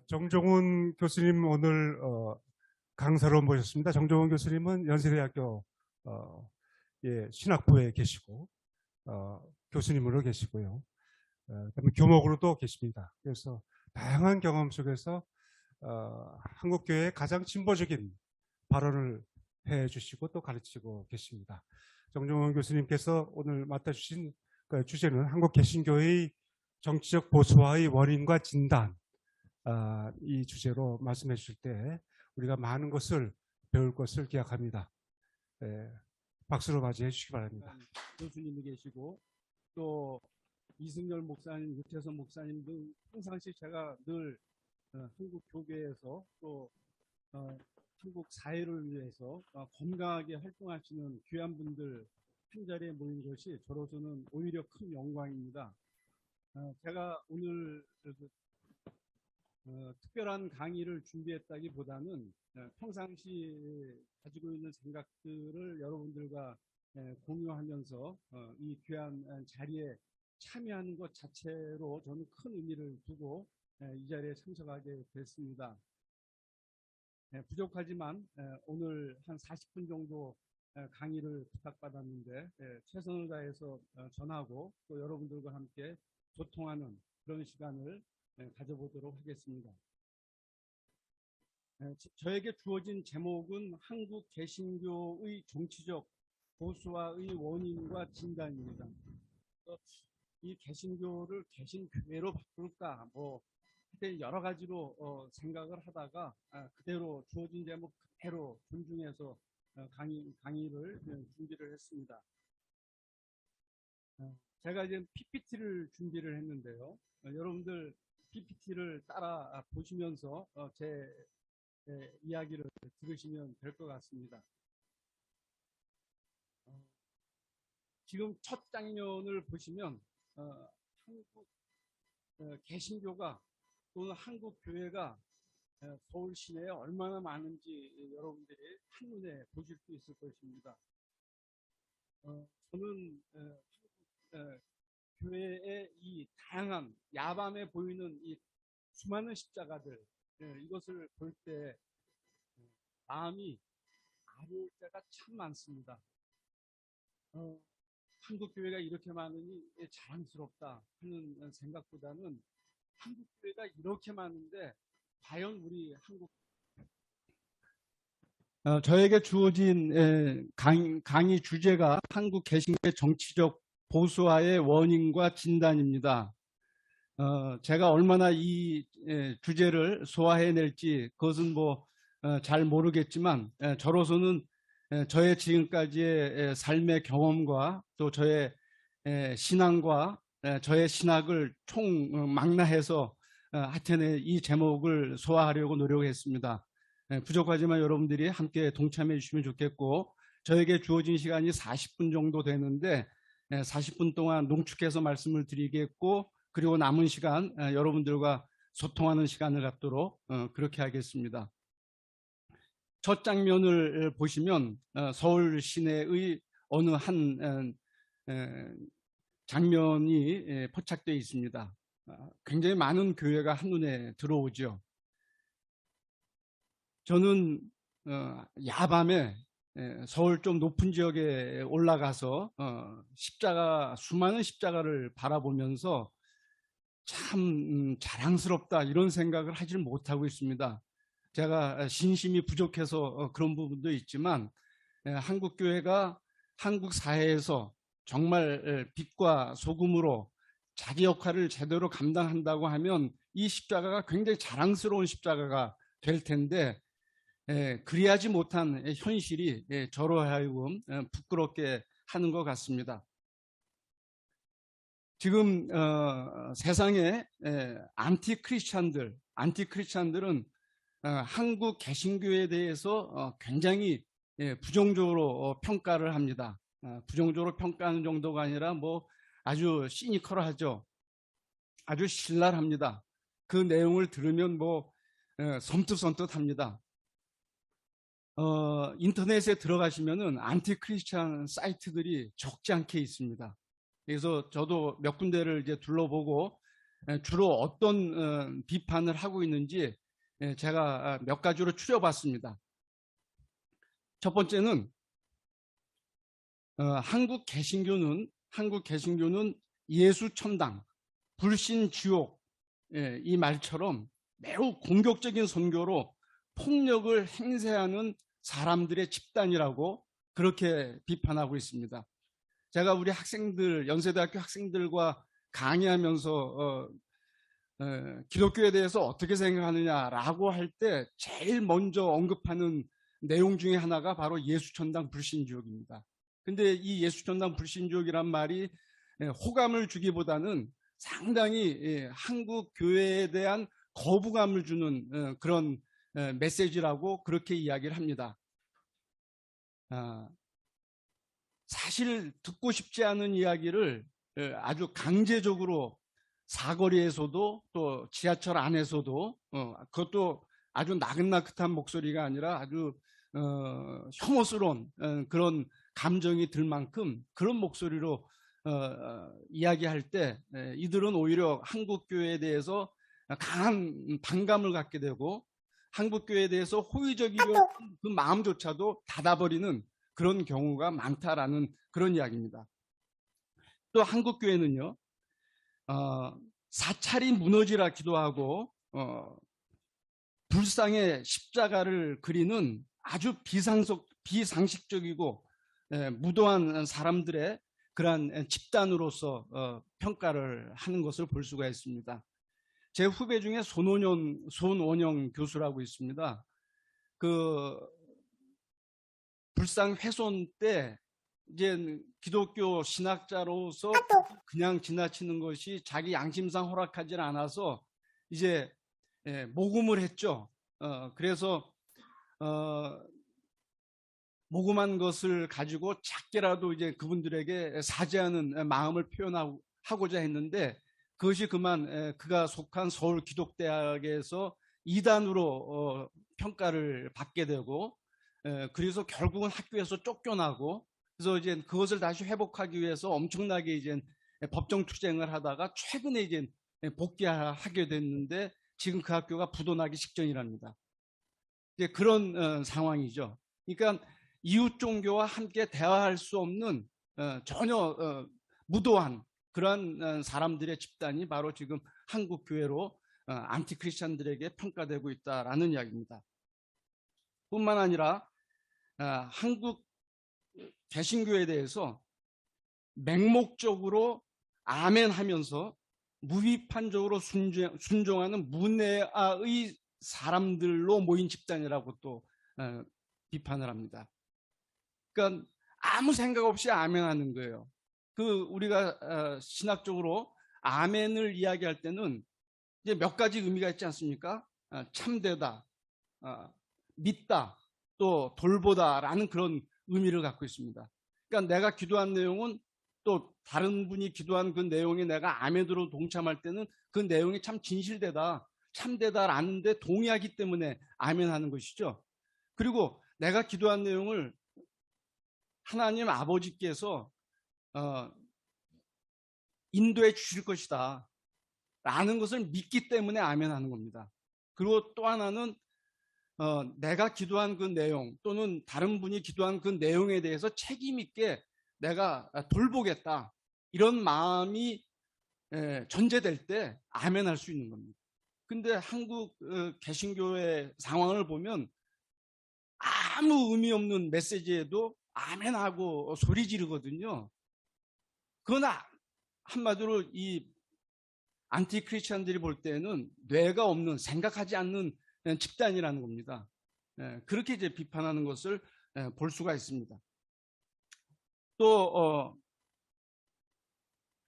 정종훈 교수님 오늘 강사로 모셨습니다. 정종훈 교수님은 연세대학교 신학부에 계시고 교수님으로 계시고요. 그다음에 교목으로도 계십니다. 그래서 다양한 경험 속에서 한국교회의 가장 진보적인 발언을 해주시고 또 가르치고 계십니다. 정종훈 교수님께서 오늘 맡아주신 그 주제는 한국 개신교의 정치적 보수화의 원인과 진단, 이 주제로 말씀해 주실 때 우리가 많은 것을 배울 것을 기약합니다. 박수로 맞이해 주시기 바랍니다. 교수님이 계시고 또 이승열 목사님, 유태선 목사님 등 평상시 제가 늘 한국 교계에서 또 한국 사회를 위해서 건강하게 활동하시는 귀한 분들 한 자리에 모인 것이 저로서는 오히려 큰 영광입니다. 제가 오늘 특별한 강의를 준비했다기보다는 평상시 가지고 있는 생각들을 여러분들과 공유하면서 이 귀한 자리에 참여하는 것 자체로 저는 큰 의미를 두고 이 자리에 참석하게 됐습니다. 부족하지만 오늘 한 40분 정도 강의를 부탁받았는데 최선을 다해서 전하고 또 여러분들과 함께 소통하는 그런 시간을 가져보도록 하겠습니다. 저에게 주어진 제목은 한국 개신교의 정치적 보수화의 원인과 진단입니다. 이 개신교를 개신교회로 바꿀까 그때 여러 가지로 생각을 하다가 그대로 주어진 제목 그대로 존중해서 강의를 준비를 했습니다. 제가 이제 PPT를 준비를 했는데요. 여러분들 PPT를 따라 보시면서 제 이야기를 들으시면 될 것 같습니다. 지금 첫 장면을 보시면 한국 개신교가 또는 한국 교회가 서울 시내에 얼마나 많은지 여러분들이 한눈에 보실 수 있을 것입니다. 저는 교회의 이 다양한 야밤에 보이는 이 수많은 십자가들 이것을 볼 때 마음이 아릴 때가 참 많습니다. 한국 교회가 이렇게 많으니 자랑스럽다 하는 생각보다는 한국 교회가 이렇게 많은데 과연 우리 저에게 주어진 강의 주제가 한국 개신교의 정치적 보수화의 원인과 진단입니다. 제가 얼마나 이 주제를 소화해낼지 그것은 잘 모르겠지만 저로서는 저의 지금까지의 삶의 경험과 또 저의 신앙과 저의 신학을 총망라해서 하여튼 이 제목을 소화하려고 노력했습니다. 부족하지만 여러분들이 함께 동참해 주시면 좋겠고 저에게 주어진 시간이 40분 정도 되는데 40분 동안 농축해서 말씀을 드리겠고 그리고 남은 시간 여러분들과 소통하는 시간을 갖도록 그렇게 하겠습니다. 첫 장면을 보시면 서울 시내의 어느 한 장면이 포착되어 있습니다. 굉장히 많은 교회가 한눈에 들어오죠. 저는 야밤에 서울 좀 높은 지역에 올라가서 수많은 십자가를 바라보면서 참 자랑스럽다 이런 생각을 하지 못하고 있습니다. 제가 신심이 부족해서 그런 부분도 있지만 한국 교회가 한국 사회에서 정말 빛과 소금으로 자기 역할을 제대로 감당한다고 하면 이 십자가가 굉장히 자랑스러운 십자가가 될 텐데 그리하지 못한 현실이 저로 하여금 부끄럽게 하는 것 같습니다. 지금 세상에 안티크리스찬들은 한국 개신교에 대해서 굉장히 부정적으로 평가를 합니다. 부정적으로 평가하는 정도가 아니라 아주 시니컬하죠. 아주 신랄합니다. 그 내용을 들으면 섬뜩섬뜩합니다. 인터넷에 들어가시면은 안티크리스찬 사이트들이 적지 않게 있습니다. 그래서 저도 몇 군데를 이제 둘러보고 주로 어떤 비판을 하고 있는지 제가 몇 가지로 추려봤습니다. 첫 번째는 한국 개신교는 예수천당, 불신지옥 이 말처럼 매우 공격적인 선교로 폭력을 행사하는 사람들의 집단이라고 그렇게 비판하고 있습니다. 제가 우리 학생들, 연세대학교 학생들과 강의하면서 기독교에 대해서 어떻게 생각하느냐라고 할 때 제일 먼저 언급하는 내용 중에 하나가 바로 예수천당 불신지옥입니다. 근데 이 예수천당 불신지옥이란 말이 호감을 주기보다는 상당히 한국 교회에 대한 거부감을 주는 그런 메시지라고 그렇게 이야기를 합니다. 사실 듣고 싶지 않은 이야기를 아주 강제적으로 사거리에서도 또 지하철 안에서도 그것도 아주 나긋나긋한 목소리가 아니라 아주 혐오스러운 그런 감정이 들 만큼 그런 목소리로 이야기할 때 이들은 오히려 한국교회에 대해서 강한 반감을 갖게 되고 한국교회에 대해서 호의적이려 그 마음조차도 닫아버리는 그런 경우가 많다라는 그런 이야기입니다. 또 한국교회는요, 사찰이 무너지라 기도하고 불상의 십자가를 그리는 아주 비상식적이고 무도한 사람들의 그러한 집단으로서 평가를 하는 것을 볼 수가 있습니다. 제 후배 중에 손원영 교수라고 있습니다. 그 불상 훼손 때 이제 기독교 신학자로서 그냥 지나치는 것이 자기 양심상 허락하지 않아서 이제 모금을 했죠. 그래서 모금한 것을 가지고 작게라도 이제 그분들에게 사죄하는 마음을 표현하고자 했는데 그것이 그만 그가 속한 서울기독대학에서 이단으로 평가를 받게 되고 그래서 결국은 학교에서 쫓겨나고 그래서 이제 그것을 다시 회복하기 위해서 엄청나게 이제 법정 투쟁을 하다가 최근에 이제 복귀하게 됐는데 지금 그 학교가 부도나기 직전이랍니다. 이제 그런 상황이죠. 그러니까 이웃 종교와 함께 대화할 수 없는 전혀 무도한 그러한 사람들의 집단이 바로 지금 한국 교회로 안티크리스찬들에게 평가되고 있다라는 이야기입니다. 뿐만 아니라 한국 개신교에 대해서 맹목적으로 아멘하면서 무비판적으로 순종하는 문외아의 사람들로 모인 집단이라고 또 비판을 합니다. 그러니까 아무 생각 없이 아멘하는 거예요. 우리가 신학적으로 아멘을 이야기할 때는 이제 몇 가지 의미가 있지 않습니까? 참되다, 믿다, 또 돌보다라는 그런 의미를 갖고 있습니다. 그러니까 내가 기도한 내용은 또 다른 분이 기도한 그 내용에 내가 아멘으로 동참할 때는 그 내용이 참 진실되다, 참되다라는 데 동의하기 때문에 아멘하는 것이죠. 그리고 내가 기도한 내용을 하나님 아버지께서 인도해 주실 것이다 라는 것을 믿기 때문에 아멘하는 겁니다. 그리고 또 하나는 내가 기도한 그 내용 또는 다른 분이 기도한 그 내용에 대해서 책임 있게 내가 돌보겠다 이런 마음이 전제될 때 아멘할 수 있는 겁니다. 근데 한국 개신교의 상황을 보면 아무 의미 없는 메시지에도 아멘하고 소리 지르거든요. 그건 한마디로 이 안티크리스찬들이 볼 때는 뇌가 없는, 생각하지 않는 집단이라는 겁니다. 그렇게 이제 비판하는 것을 볼 수가 있습니다. 또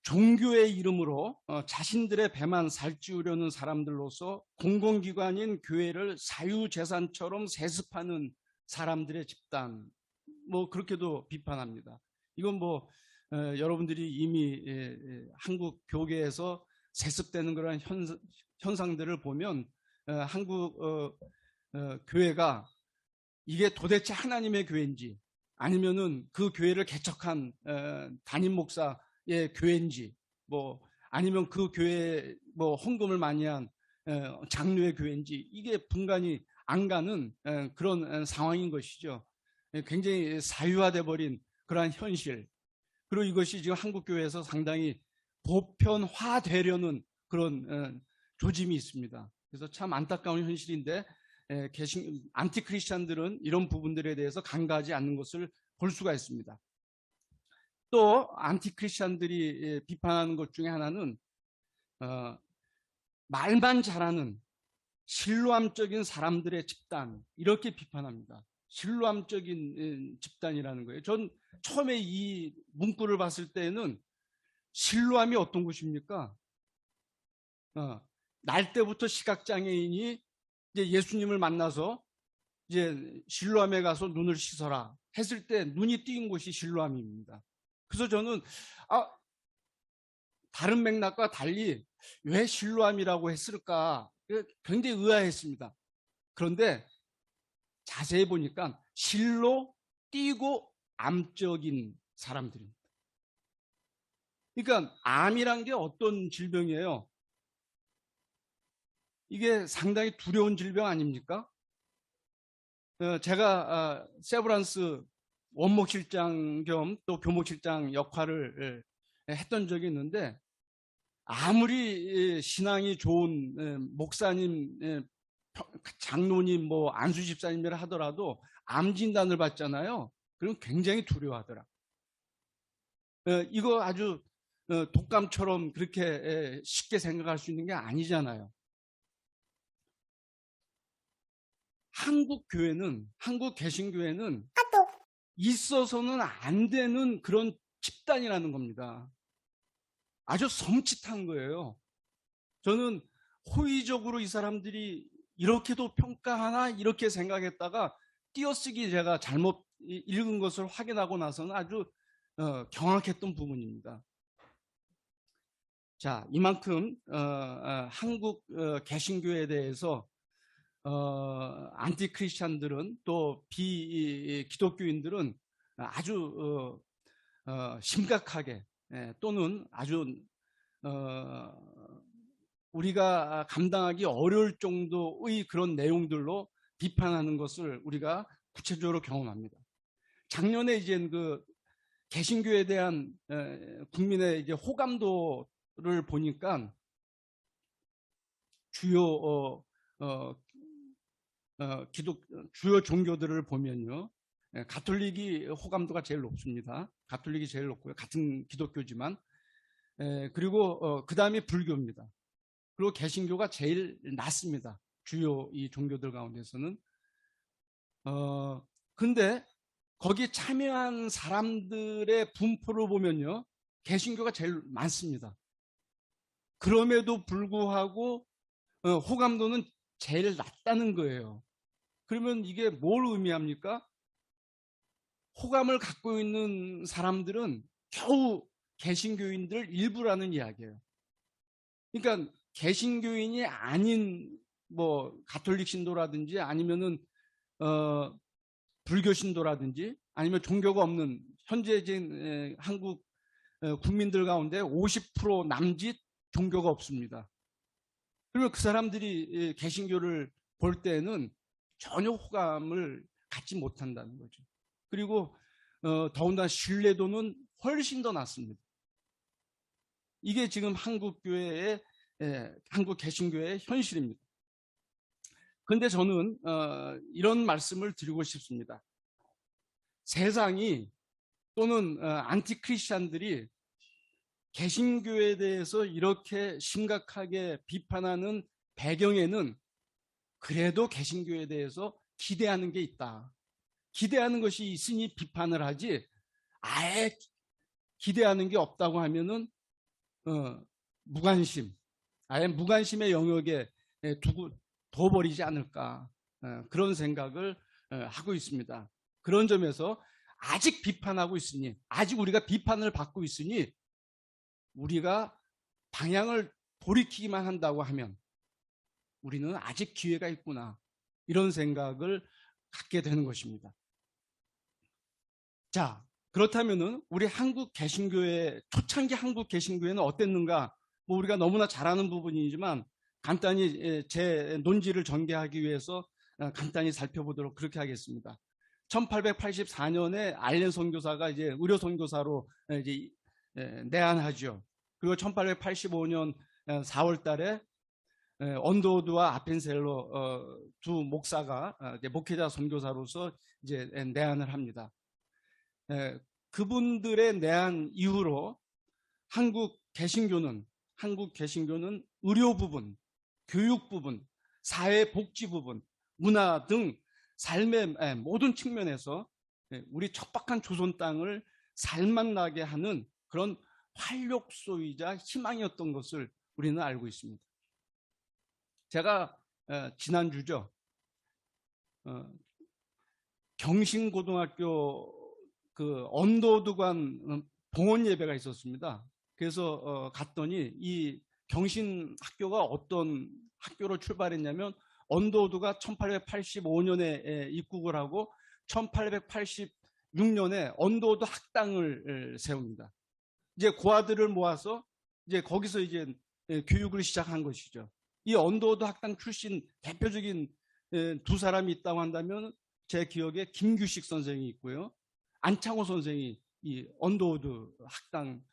종교의 이름으로 자신들의 배만 살찌우려는 사람들로서 공공기관인 교회를 사유재산처럼 세습하는 사람들의 집단, 뭐 그렇게도 비판합니다. 이건 뭐 여러분들이 이미 한국 교계에서 세습되는 그런 현상들을 보면 한국 교회가 이게 도대체 하나님의 교회인지 아니면은 그 교회를 개척한 담임 목사의 교회인지 뭐 아니면 그 교회에 뭐 헌금을 많이 한 장로의 교회인지 이게 분간이 안 가는 그런 상황인 것이죠. 굉장히 사유화돼 버린 그러한 현실. 그리고 이것이 지금 한국 교회에서 상당히 보편화되려는 그런 조짐이 있습니다. 그래서 참 안타까운 현실인데 안티크리스찬들은 이런 부분들에 대해서 간과하지 않는 것을 볼 수가 있습니다. 또 안티크리스찬들이 비판하는 것 중에 하나는 말만 잘하는 실로암적인 사람들의 집단, 이렇게 비판합니다. 실로암적인 집단이라는 거예요. 전 처음에 이 문구를 봤을 때는 실로암이 어떤 것입니까? 날 때부터 시각장애인이 이제 예수님을 만나서 이제 실로암에 가서 눈을 씻어라 했을 때 눈이 띄인 곳이 실로암입니다. 그래서 저는 다른 맥락과 달리 왜 실로암이라고 했을까 굉장히 의아했습니다. 그런데 자세히 보니까 실로 띄고 암적인 사람들입니다. 그러니까 암이란 게 어떤 질병이에요? 이게 상당히 두려운 질병 아닙니까? 제가 세브란스 원목실장 겸 또 교목실장 역할을 했던 적이 있는데 아무리 신앙이 좋은 목사님, 장로님, 뭐 안수 집사님이라 하더라도 암 진단을 받잖아요. 그럼 굉장히 두려워하더라. 이거 아주 독감처럼 그렇게 쉽게 생각할 수 있는 게 아니잖아요. 한국 교회는, 한국 개신교회는 있어서는 안 되는 그런 집단이라는 겁니다. 아주 섬찟한 거예요. 저는 호의적으로 이 사람들이 이렇게도 평가하나 이렇게 생각했다가 띄어쓰기 제가 잘못 읽은 것을 확인하고 나서는 아주 경악했던 부분입니다. 자, 이만큼 한국 개신교에 대해서 안티크리스찬들은 또 비기독교인들은 아주 심각하게 또는 아주 우리가 감당하기 어려울 정도의 그런 내용들로 비판하는 것을 우리가 구체적으로 경험합니다. 작년에 이제 그 개신교에 대한 국민의 이제 호감도를 보니까 주요 주요 종교들을 보면요, 가톨릭이 호감도가 제일 높습니다. 가톨릭이 제일 높고요. 같은 기독교지만. 그리고 그 다음에 불교입니다. 그리고 개신교가 제일 낮습니다. 주요 이 종교들 가운데서는. 근데 거기 참여한 사람들의 분포를 보면요, 개신교가 제일 많습니다. 그럼에도 불구하고 호감도는 제일 낮다는 거예요. 그러면 이게 뭘 의미합니까? 호감을 갖고 있는 사람들은 겨우 개신교인들 일부라는 이야기예요. 그러니까 개신교인이 아닌 뭐 가톨릭 신도라든지 아니면은 불교 신도라든지 아니면 종교가 없는 현재진 한국 국민들 가운데 50% 남짓 종교가 없습니다. 그러면 그 사람들이 개신교를 볼 때는 전혀 호감을 갖지 못한다는 거죠. 그리고 더군다나 신뢰도는 훨씬 더 낮습니다. 이게 지금 한국 교회의 한국 개신교의 현실입니다. 그런데 저는 이런 말씀을 드리고 싶습니다. 세상이 또는 안티크리스찬들이 개신교에 대해서 이렇게 심각하게 비판하는 배경에는 그래도 개신교에 대해서 기대하는 게 있다. 기대하는 것이 있으니 비판을 하지 아예 기대하는 게 없다고 하면은 무관심, 아예 무관심의 영역에 둬버리지 않을까, 그런 생각을 하고 있습니다. 그런 점에서 아직 비판하고 있으니, 아직 우리가 비판을 받고 있으니 우리가 방향을 돌이키기만 한다고 하면 우리는 아직 기회가 있구나, 이런 생각을 갖게 되는 것입니다. 자, 그렇다면은 우리 한국 개신교회, 초창기 한국 개신교회는 어땠는가 뭐 우리가 너무나 잘 아는 부분이지만 간단히 제 논지를 전개하기 위해서 간단히 살펴보도록 그렇게 하겠습니다. 1884년에 알렌 선교사가 이제 의료 선교사로 이제 내한하죠. 그리고 1885년 4월 달에 언더우드와 아펜셀러 두 목사가 이제 목회자 선교사로서 이제 내한을 합니다. 그분들의 내한 이후로 한국 개신교는 의료 부분, 교육 부분, 사회 복지 부분, 문화 등 삶의 모든 측면에서 우리 척박한 조선 땅을 살맛나게 하는 그런 활력소이자 희망이었던 것을 우리는 알고 있습니다. 제가 지난주죠. 경신고등학교 그 언더우드관 봉헌 예배가 있었습니다. 그래서 갔더니 이 경신학교가 어떤 학교로 출발했냐면 언더우드가 1885년에 입국을 하고 1886년에 언더우드 학당을 세웁니다. 이제 고아들을 모아서 이제 거기서 이제 교육을 시작한 것이죠. 이 언더우드 학당 출신 대표적인 두 사람이 있다고 한다면 제 기억에 김규식 선생이 있고요. 안창호 선생이 이 언더우드 학당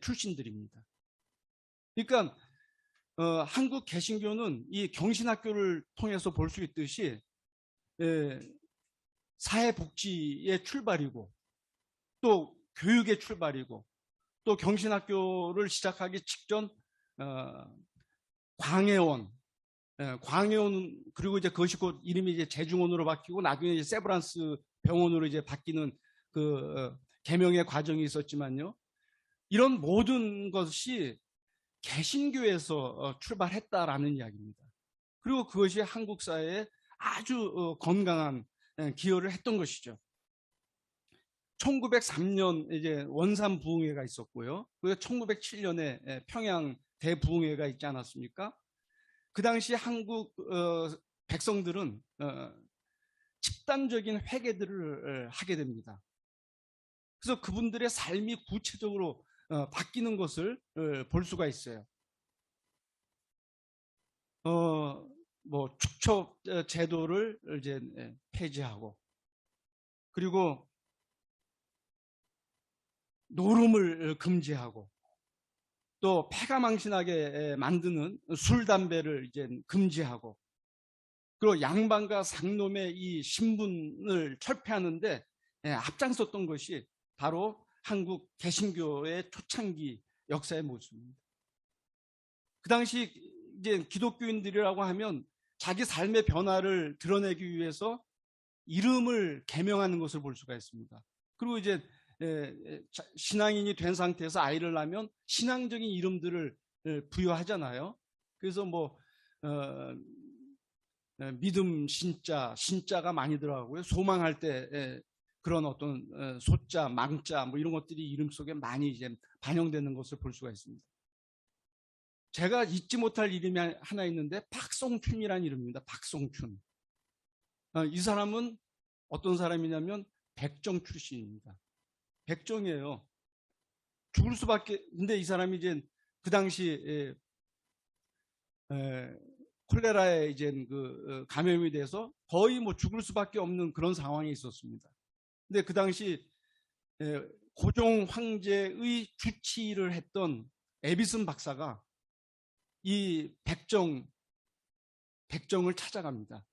출신들입니다. 그러니까 한국 개신교는 이 경신학교를 통해서 볼 수 있듯이 사회복지의 출발이고 또 교육의 출발이고 또 경신학교를 시작하기 직전 광해원 그리고 이제 그것이 곧 이름이 이제 제중원으로 바뀌고 나중에 이제 세브란스 병원으로 이제 바뀌는 그 개명의 과정이 있었지만요. 이런 모든 것이 개신교에서 출발했다라는 이야기입니다. 그리고 그것이 한국 사회에 아주 건강한 기여를 했던 것이죠. 1903년 이제 원산 부흥회가 있었고요. 그리고 1907년에 평양 대부흥회가 있지 않았습니까? 그 당시 한국 백성들은 집단적인 회개들을 하게 됩니다. 그래서 그분들의 삶이 구체적으로 바뀌는 것을 볼 수가 있어요. 뭐 축첩 제도를 이제 폐지하고 그리고 노름을 금지하고 또 패가망신하게 만드는 술, 담배를 이제 금지하고 그리고 양반과 상놈의 이 신분을 철폐하는데 앞장섰던 것이 바로 한국 개신교의 초창기 역사의 모습입니다. 그 당시 이제 기독교인들이라고 하면 자기 삶의 변화를 드러내기 위해서 이름을 개명하는 것을 볼 수가 있습니다. 그리고 이제 신앙인이 된 상태에서 아이를 낳으면 신앙적인 이름들을 부여하잖아요. 그래서 뭐 믿음 신자가 많이 들어가고요. 소망할 때 그런 어떤 소자, 망자 뭐 이런 것들이 이름 속에 많이 이제 반영되는 것을 볼 수가 있습니다. 제가 잊지 못할 이름이 하나 있는데 박송춘이라는 이름입니다. 박송춘. 이 사람은 어떤 사람이냐면 백정 출신입니다. 백정이에요. 죽을 수밖에. 근데 이 사람이 이제 그 당시 콜레라에 이제 그 감염이 돼서 거의 뭐 죽을 수밖에 없는 그런 상황이 있었습니다. 근데 그 당시 고종 황제의 주치의를 했던 에비슨 박사가 이 백정을 찾아갑니다.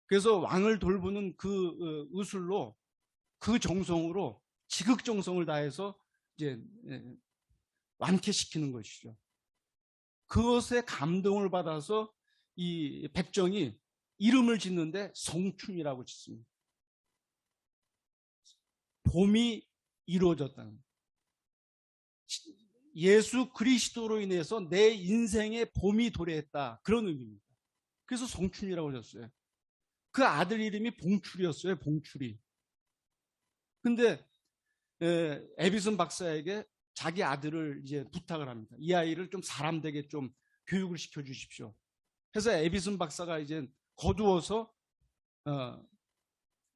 그래서 왕을 돌보는 그 의술로 그 정성으로 지극정성을 다해서 이제 완쾌시키는 것이죠. 그것에 감동을 받아서 이 백정이 이름을 짓는데 성춘이라고 짓습니다. 봄이 이루어졌다는 예수 그리스도로 인해서 내 인생의 봄이 도래했다. 그런 의미입니다. 그래서 성춘이라고 하셨어요. 그 아들 이름이 봉출이었어요. 봉출이. 근데 에비슨 박사에게 자기 아들을 이제 부탁을 합니다. 이 아이를 좀 사람되게 좀 교육을 시켜 주십시오. 그래서 에비슨 박사가 이제 거두어서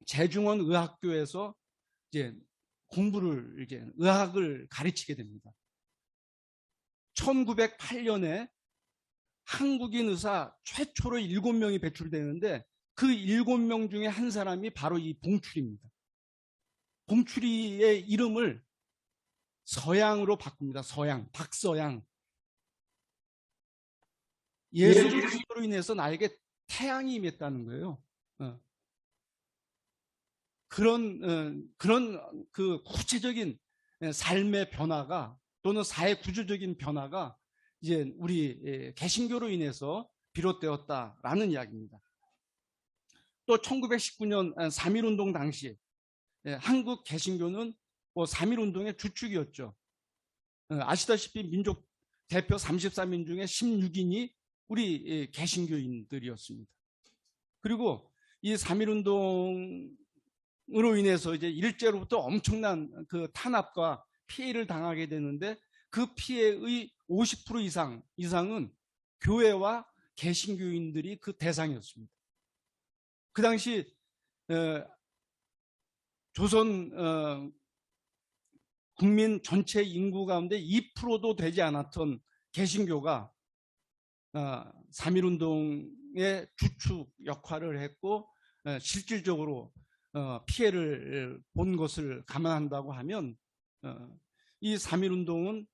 제중원 의학교에서 이제 공부를 이제 의학을 가르치게 됩니다. 1908년에 한국인 의사 최초로 7명이 배출되는데 그 7명 중에 한 사람이 바로 이 봉출입니다. 봉출이의 이름을 서양으로 바꿉니다. 서양, 박서양. 예수 그리스도로 인해서 나에게 태양이 임했다는 거예요. 그런 그 구체적인 삶의 변화가 또는 사회 구조적인 변화가 이제 우리 개신교로 인해서 비롯되었다라는 이야기입니다. 또 1919년 3.1운동 당시 한국 개신교는 3.1운동의 주축이었죠. 아시다시피 민족 대표 34민 중에 16인이 우리 개신교인들이었습니다. 그리고 이 3.1운동으로 인해서 이제 일제로부터 엄청난 그 탄압과 피해를 당하게 되는데 그 피해의 50% 이상은 교회와 개신교인들이 그 대상이었습니다. 그 당시 조선 국민 전체 인구 가운데 2%도 되지 않았던 개신교가 3.1운동의 주축 역할을 했고 실질적으로 피해를 본 것을 감안한다고 하면 이 3.1운동은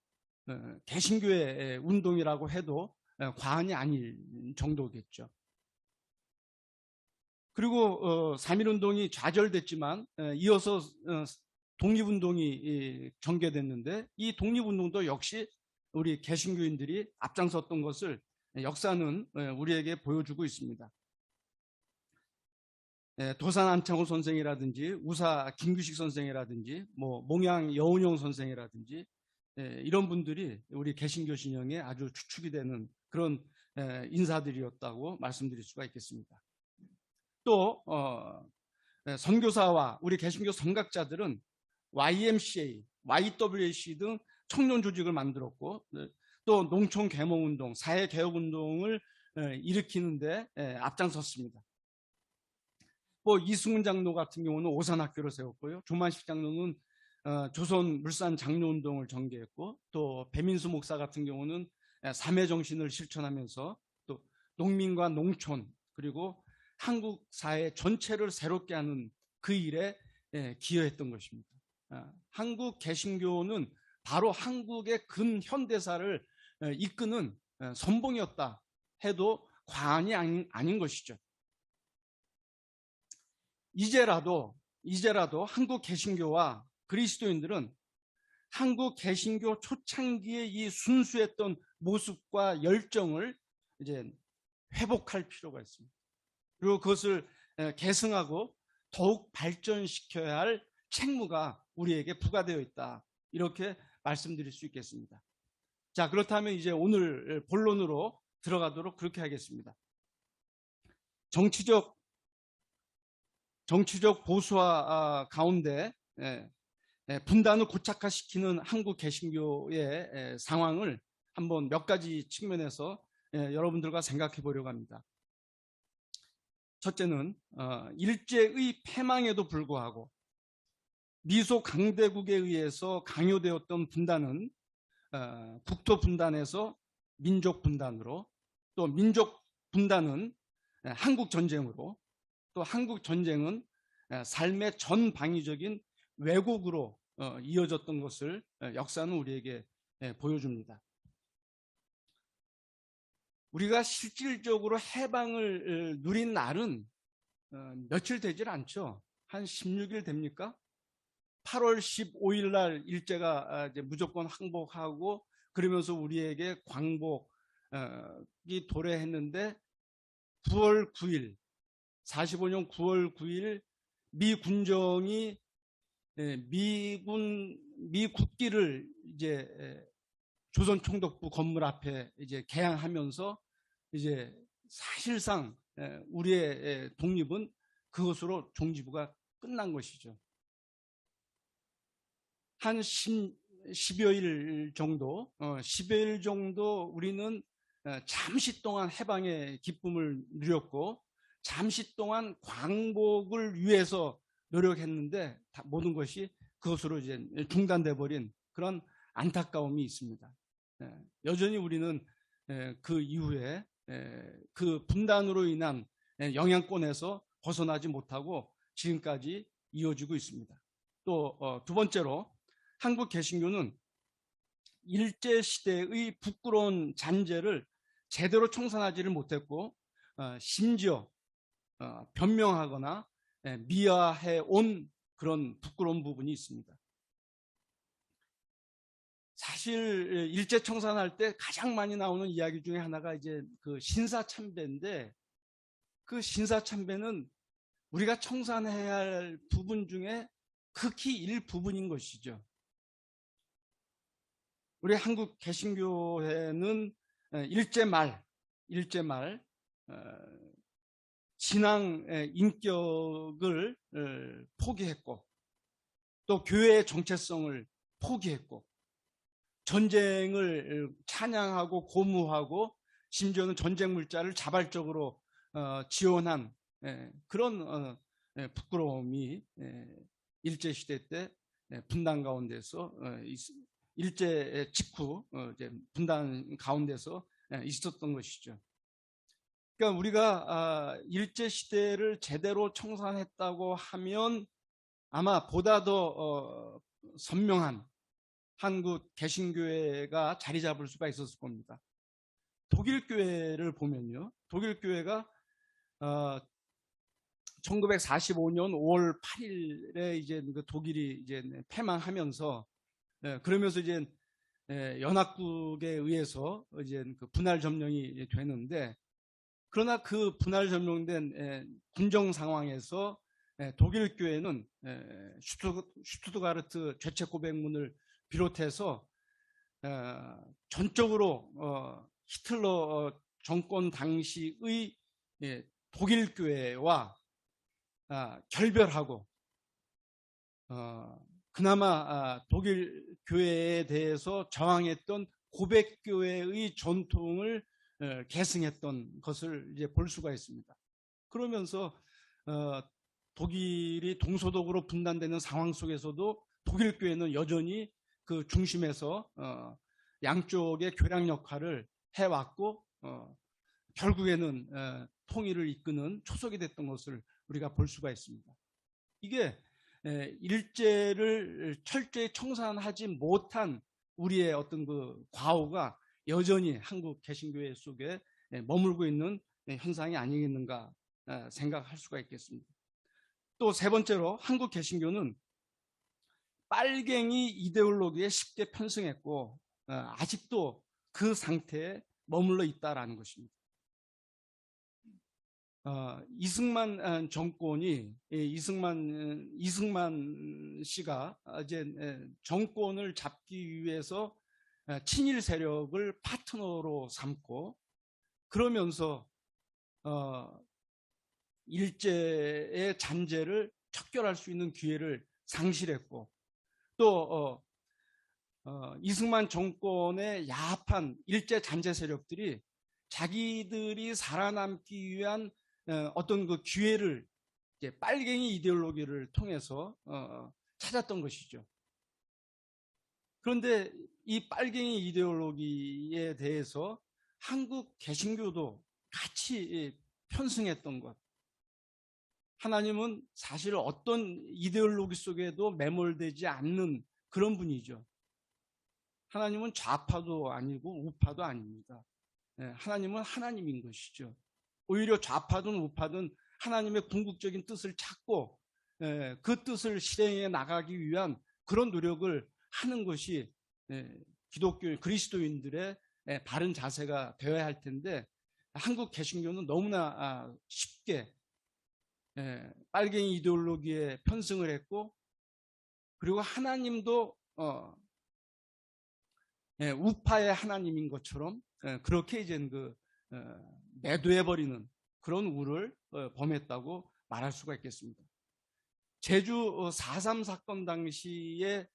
개신교의 운동이라고 해도 과언이 아닐 정도겠죠. 그리고 3.1운동이 좌절됐지만 이어서 독립운동이 전개됐는데 이 독립운동도 역시 우리 개신교인들이 앞장섰던 것을 역사는 우리에게 보여주고 있습니다. 도산 안창호 선생이라든지 우사 김규식 선생이라든지 몽양 여운용 선생이라든지 이런 분들이 우리 개신교 신영의 아주 주축이 되는 그런 인사들이었다고 말씀드릴 수가 있겠습니다. 또 선교사와 우리 개신교 선각자들은 YMCA, YWC 등 청년 조직을 만들었고 또 농촌 계몽운동, 사회개혁운동을 일으키는데 앞장섰습니다. 이승훈 장로 같은 경우는 오산학교를 세웠고요. 조만식 장로는 조선 물산 장로운동을 전개했고 또 배민수 목사 같은 경우는 삼해정신을 실천하면서 또 농민과 농촌 그리고 한국 사회 전체를 새롭게 하는 그 일에 기여했던 것입니다. 한국 개신교는 바로 한국의 근현대사를 이끄는 선봉이었다 해도 과언이 아닌 것이죠. 이제라도 한국 개신교와 그리스도인들은 한국 개신교 초창기의 이 순수했던 모습과 열정을 이제 회복할 필요가 있습니다. 그리고 그것을 계승하고 더욱 발전시켜야 할 책무가 우리에게 부과되어 있다. 이렇게 말씀드릴 수 있겠습니다. 자, 그렇다면 이제 오늘 본론으로 들어가도록 그렇게 하겠습니다. 정치적 보수화 가운데 분단을 고착화시키는 한국 개신교의 상황을 한번 몇 가지 측면에서 여러분들과 생각해 보려고 합니다. 첫째는 일제의 패망에도 불구하고 미소 강대국에 의해서 강요되었던 분단은 국토 분단에서 민족 분단으로 또 민족 분단은 한국 전쟁으로 또 한국 전쟁은 삶의 전방위적인 왜곡으로 이어졌던 것을 역사는 우리에게 보여줍니다. 우리가 실질적으로 해방을 누린 날은 며칠 되질 않죠. 한 16일 됩니까? 8월 15일 날 일제가 이제 무조건 항복하고 그러면서 우리에게 광복이 도래했는데 9월 9일 45년 9월 9일 미 군정이 미 국기를 이제 조선 총독부 건물 앞에 이제 개항하면서 이제 사실상 우리의 독립은 그것으로 종지부가 끝난 것이죠. 한 10여일 정도, 10여일 정도 우리는 잠시 동안 해방의 기쁨을 누렸고 잠시 동안 광복을 위해서 노력했는데 모든 것이 그것으로 이제 중단돼 버린 그런 안타까움이 있습니다. 여전히 우리는 그 이후에 그 분단으로 인한 영향권에서 벗어나지 못하고 지금까지 이어지고 있습니다. 또 두 번째로 한국 개신교는 일제시대의 부끄러운 잔재를 제대로 청산하지를 못했고 심지어 변명하거나 미화해 온 그런 부끄러운 부분이 있습니다. 사실 일제 청산할 때 가장 많이 나오는 이야기 중에 하나가 이제 그 신사참배인데, 그 신사참배는 우리가 청산해야 할 부분 중에 극히 일부분인 것이죠. 우리 한국 개신교회는 일제 말 신앙 인격을 포기했고, 또 교회의 정체성을 포기했고, 전쟁을 찬양하고 고무하고, 심지어는 전쟁 물자를 자발적으로 지원한 그런 부끄러움이 일제시대 때 분단 가운데서 일제 직후 이제 분단 가운데서 있었던 것이죠. 그러니까 우리가 일제시대를 제대로 청산했다고 하면 아마 보다 더 선명한 한국 개신교회가 자리 잡을 수가 있었을 겁니다. 독일 교회를 보면요, 독일 교회가 1945년 5월 8일에 이제 그 독일이 이제 패망하면서, 그러면서 이제 연합국에 의해서 이제 그 분할 점령이 되는데, 그러나 그 분할 점령된 군정 상황에서 독일 교회는 슈투트가르트 죄책 고백문을 비롯해서 전적으로 히틀러 정권 당시의 독일 교회와 결별하고, 그나마 독일 교회에 대해서 저항했던 고백교회의 전통을 계승했던 것을 이제 볼 수가 있습니다. 그러면서 독일이 동서독으로 분단되는 상황 속에서도 독일 교회는 여전히 그 중심에서 양쪽의 교량 역할을 해왔고, 결국에는 통일을 이끄는 초석이 됐던 것을 우리가 볼 수가 있습니다. 이게 일제를 철저히 청산하지 못한 우리의 어떤 그 과오가 여전히 한국 개신교회 속에 머물고 있는 현상이 아니겠는가 생각할 수가 있겠습니다. 또 세 번째로 한국 개신교는 빨갱이 이데올로기에 쉽게 편승했고 아직도 그 상태에 머물러 있다라는 것입니다. 이승만 정권이 이승만 씨가 이제 정권을 잡기 위해서 친일 세력을 파트너로 삼고, 그러면서 일제의 잔재를 척결할 수 있는 기회를 상실했고, 또 이승만 정권의 야합한 일제 잔재 세력들이 자기들이 살아남기 위한 어떤 그 기회를 이제 빨갱이 이데올로기를 통해서 찾았던 것이죠. 그런데 이 빨갱이 이데올로기에 대해서 한국 개신교도 같이 편승했던 것. 하나님은 사실 어떤 이데올로기 속에도 매몰되지 않는 그런 분이죠. 하나님은 좌파도 아니고 우파도 아닙니다. 하나님은 하나님인 것이죠. 오히려 좌파든 우파든 하나님의 궁극적인 뜻을 찾고 그 뜻을 실행해 나가기 위한 그런 노력을 하는 것이 기독교 그리스도인들의 바른 자세가 되어야 할 텐데, 한국 개신교는 너무나 쉽게 빨갱이 이데올로기에 편승을 했고, 그리고 하나님도 우파의 하나님인 것처럼 그렇게 이제 매도해버리는 그런 우를 범했다고 말할 수가 있겠습니다. 제주 4.3 사건 당시에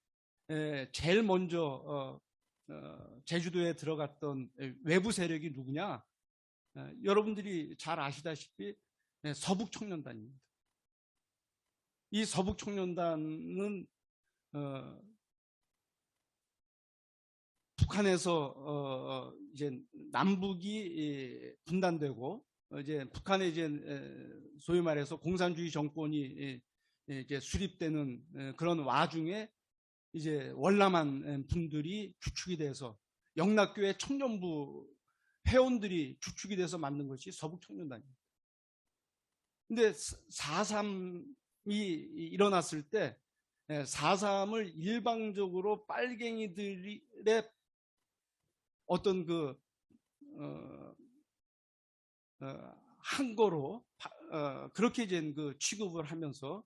제일 먼저 제주도에 들어갔던 외부 세력이 누구냐? 여러분들이 잘 아시다시피 서북청년단입니다. 이 서북청년단은 북한에서 이제 남북이 분단되고 이제 북한의 이제 소위 말해서 공산주의 정권이 이제 수립되는 그런 와중에 이제 월남한 분들이 주축이 돼서 영락교회 청년부 회원들이 주축이 돼서 만든 것이 서북청년단입니다. 근데 4.3이 일어났을 때 4.3을 일방적으로 빨갱이들의 어떤 한 거로 그렇게 이제 그 취급을 하면서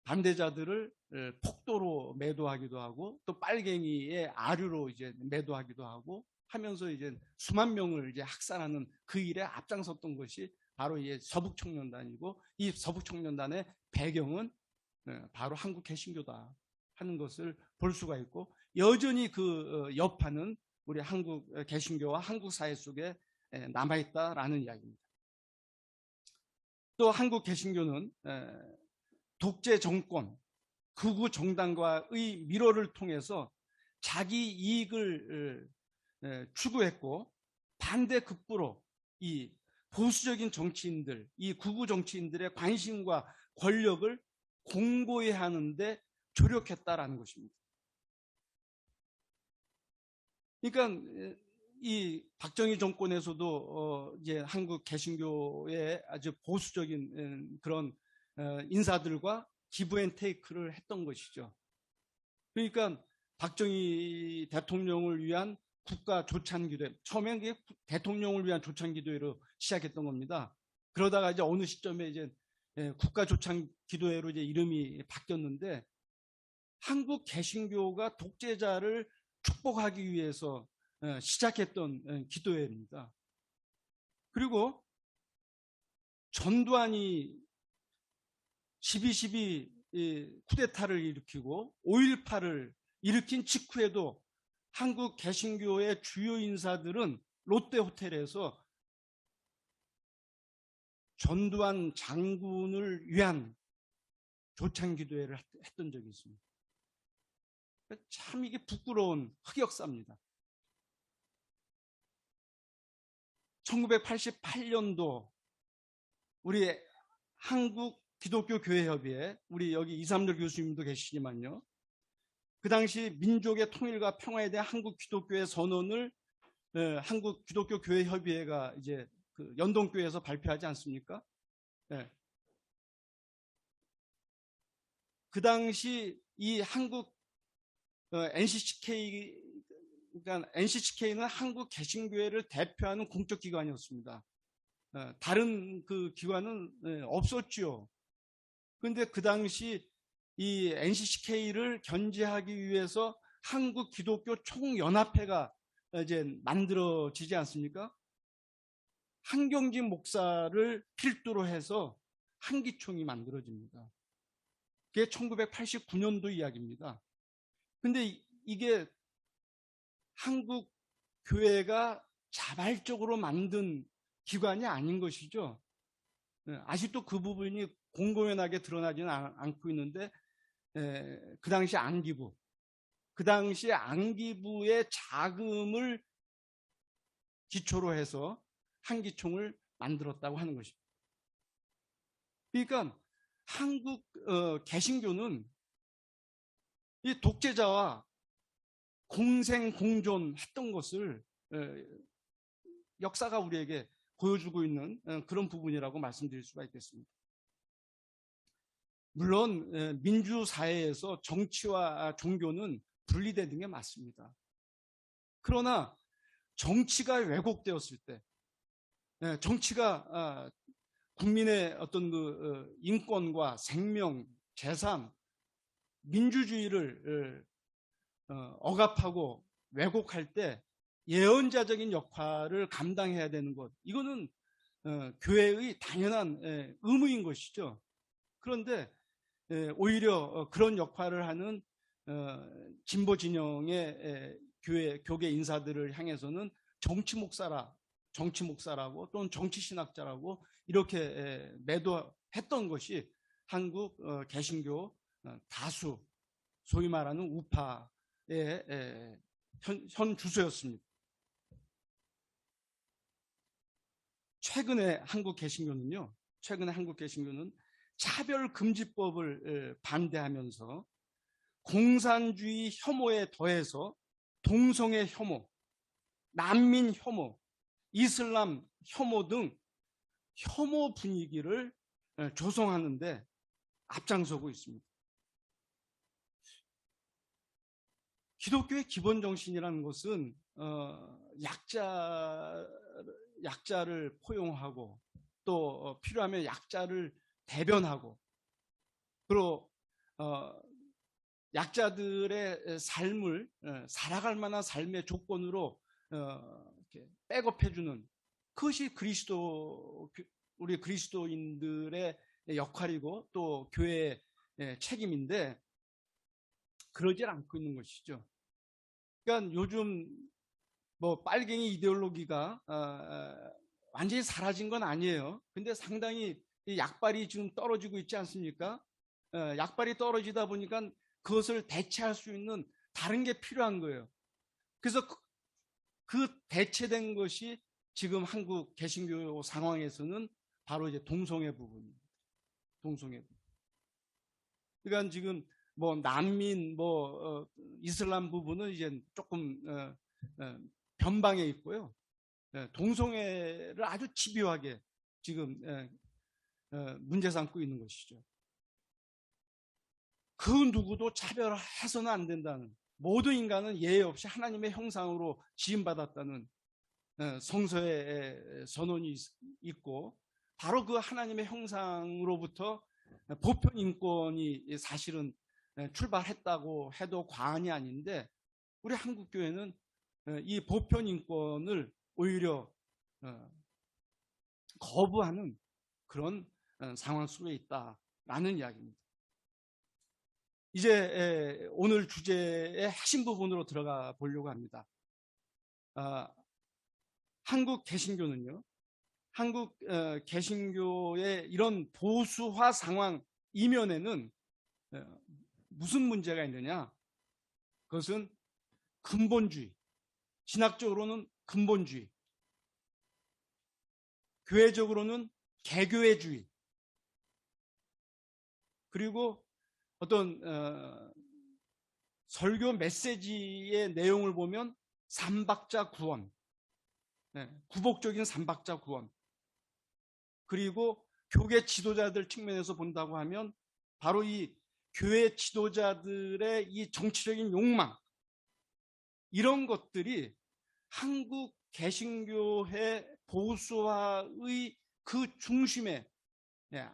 반대자들을 폭도로 매도하기도 하고 또 빨갱이의 아류로 이제 매도하기도 하고 하면서 이제 수만 명을 이제 학살하는 그 일에 앞장섰던 것이 바로 이 서북청년단이고, 이 서북청년단의 배경은 바로 한국 개신교다 하는 것을 볼 수가 있고, 여전히 그 여파는 우리 한국 개신교와 한국 사회 속에 남아있다라는 이야기입니다. 또 한국 개신교는 독재 정권, 극우 정당과의 밀어를 통해서 자기 이익을 추구했고, 반대급부로 이 보수적인 정치인들, 이 극우 정치인들의 관심과 권력을 공고히 하는데 조력했다라는 것입니다. 그러니까 이 박정희 정권에서도 이제 한국 개신교의 아주 보수적인 그런 인사들과 기브앤테이크를 했던 것이죠. 그러니까 박정희 대통령을 위한 국가 조찬기도회, 처음엔 그게 대통령을 위한 조찬기도회로 시작했던 겁니다. 그러다가 이제 어느 시점에 이제 국가 조찬기도회로 이제 이름이 바뀌었는데, 한국 개신교가 독재자를 축복하기 위해서 시작했던 기도회입니다. 그리고 전두환이 12.12 쿠데타를 일으키고 5.18을 일으킨 직후에도 한국 개신교의 주요 인사들은 롯데호텔에서 전두환 장군을 위한 조찬기도회를 했던 적이 있습니다. 참 이게 부끄러운 흑역사입니다. 1988년도 우리 한국 기독교 교회협의회, 우리 여기 이삼열 교수님도 계시지만요, 그 당시 민족의 통일과 평화에 대한 한국 기독교의 선언을 한국 기독교 교회 협의회가 이제 그 연동교회에서 발표하지 않습니까? 그 당시 이 한국 NCCK, 그러니까 NCCK는 한국 개신교회를 대표하는 공적 기관이었습니다. 다른 그 기관은 없었죠. 그런데 그 당시 이 NCCK를 견제하기 위해서 한국 기독교 총연합회가 이제 만들어지지 않습니까? 한경진 목사를 필두로 해서 한기총이 만들어집니다. 그게 1989년도 이야기입니다. 근데 이게 한국 교회가 자발적으로 만든 기관이 아닌 것이죠. 아직도 그 부분이 공공연하게 드러나지는 않고 있는데, 그 당시 안기부, 그 당시 안기부의 자금을 기초로 해서 한기총을 만들었다고 하는 것입니다. 그러니까 한국 개신교는 이 독재자와 공생공존했던 것을 역사가 우리에게 보여주고 있는 그런 부분이라고 말씀드릴 수가 있겠습니다. 물론 민주사회에서 정치와 종교는 분리되는 게 맞습니다. 그러나 정치가 왜곡되었을 때, 정치가 국민의 어떤 그 인권과 생명, 재산, 민주주의를 억압하고 왜곡할 때 예언자적인 역할을 감당해야 되는 것, 이거는 교회의 당연한 의무인 것이죠. 그런데 오히려 그런 역할을 하는 진보 진영의 교계 인사들을 향해서는 정치 목사라고 또는 정치 신학자라고 이렇게 매도했던 것이 한국 개신교 다수, 소위 말하는 우파의 현 주소였습니다. 최근에 한국 개신교는 차별금지법을 반대하면서 공산주의 혐오에 더해서 동성애 혐오, 난민 혐오, 이슬람 혐오 등 혐오 분위기를 조성하는데 앞장서고 있습니다. 기독교의 기본 정신이라는 것은 약자를 포용하고 또 필요하면 약자를 대변하고 그리고 약자들의 삶을 살아갈 만한 삶의 조건으로 백업해주는 그것이 우리 그리스도인들의 역할이고 또 교회의 책임인데 그러질 않고 있는 것이죠. 그러니까 요즘 뭐 빨갱이 이데올로기가 완전히 사라진 건 아니에요. 근데 상당히 약발이 지금 떨어지고 있지 않습니까? 약발이 떨어지다 보니까 그것을 대체할 수 있는 다른 게 필요한 거예요. 그래서 그 대체된 것이 지금 한국 개신교 상황에서는 바로 이제 동성애 부분입니다. 동성애 부분. 그러니까 지금 뭐 난민, 이슬람 부분은 이제 조금 변방에 있고요. 동성애를 아주 집요하게 지금 문제 삼고 있는 것이죠. 그 누구도 차별해서는 안 된다는, 모든 인간은 예외 없이 하나님의 형상으로 지음받았다는 성서의 선언이 있고 바로 그 하나님의 형상으로부터 보편 인권이 사실은 출발했다고 해도 과언이 아닌데 우리 한국교회는 이 보편 인권을 오히려 거부하는 그런 상황 속에 있다라는 이야기입니다. 이제 오늘 주제의 핵심 부분으로 들어가 보려고 합니다. 한국 개신교는요, 한국 개신교의 이런 보수화 상황 이면에는 무슨 문제가 있느냐? 그것은 근본주의, 신학적으로는 근본주의, 교회적으로는 개교회주의, 그리고 어떤 설교 메시지의 내용을 보면 삼박자 구원, 구복적인 삼박자 구원, 그리고 교계 지도자들 측면에서 본다고 하면 바로 이 교회 지도자들의 이 정치적인 욕망, 이런 것들이 한국 개신교회 보수화의 그 중심에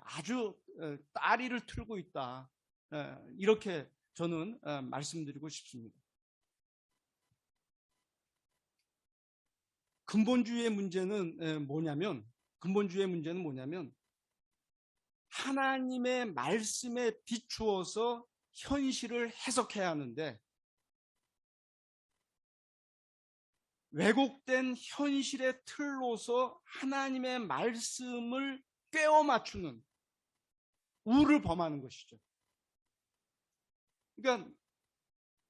아주 따리를 틀고 있다. 이렇게 저는 말씀드리고 싶습니다. 근본주의의 문제는 뭐냐면 하나님의 말씀에 비추어서 현실을 해석해야 하는데 왜곡된 현실의 틀로서 하나님의 말씀을 꿰어 맞추는 우를 범하는 것이죠. 그러니까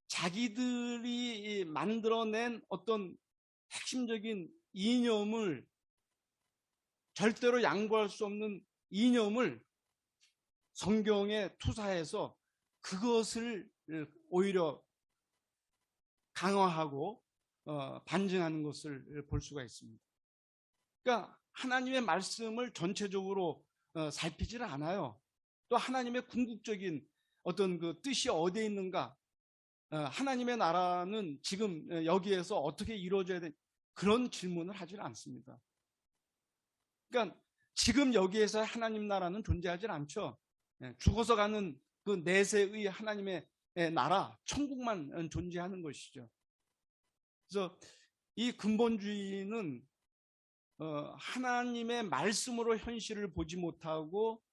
자기들이 만들어낸 어떤 핵심적인 이념을, 절대로 양보할 수 없는 이념을 성경에 투사해서 그것을 오히려 강화하고 반증하는 것을 볼 수가 있습니다. 그러니까 하나님의 말씀을 전체적으로 살피지를 않아요. 또 하나님의 궁극적인 어떤 그 뜻이 어디에 있는가, 하나님의 나라는 지금 여기에서 어떻게 이루어져야 돼, 그런 질문을 하질 않습니다. 그러니까 지금 여기에서 하나님 나라는 존재하지 않죠. 죽어서 가는 그 내세의 하나님의 나라, 천국만 존재하는 것이죠. 그래서 이 근본주의는 하나님의 말씀으로 현실을 보지 못하고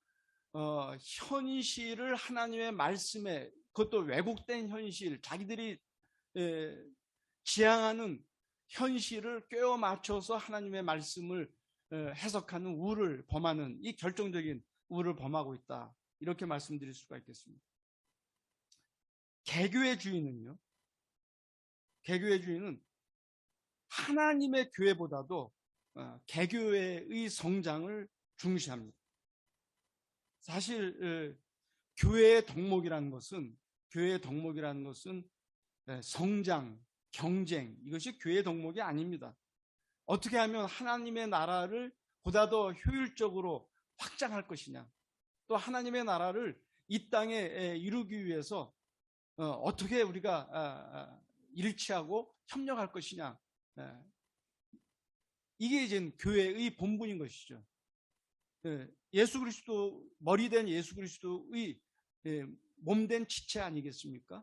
현실을 하나님의 말씀에, 그것도 왜곡된 현실, 자기들이 지향하는 현실을 꿰어 맞춰서 하나님의 말씀을 해석하는 우를 범하는, 이 결정적인 우를 범하고 있다, 이렇게 말씀드릴 수가 있겠습니다. 개교회주의는요, 개교회주의는 하나님의 교회보다도 개교회의 성장을 중시합니다. 사실 교회의 덕목이라는 것은 성장, 경쟁, 이것이 교회의 덕목이 아닙니다. 어떻게 하면 하나님의 나라를 보다 더 효율적으로 확장할 것이냐, 또 하나님의 나라를 이 땅에 이루기 위해서 어떻게 우리가 일치하고 협력할 것이냐, 이게 이제 교회의 본분인 것이죠. 예수 그리스도, 머리된 예수 그리스도의 몸된 지체 아니겠습니까?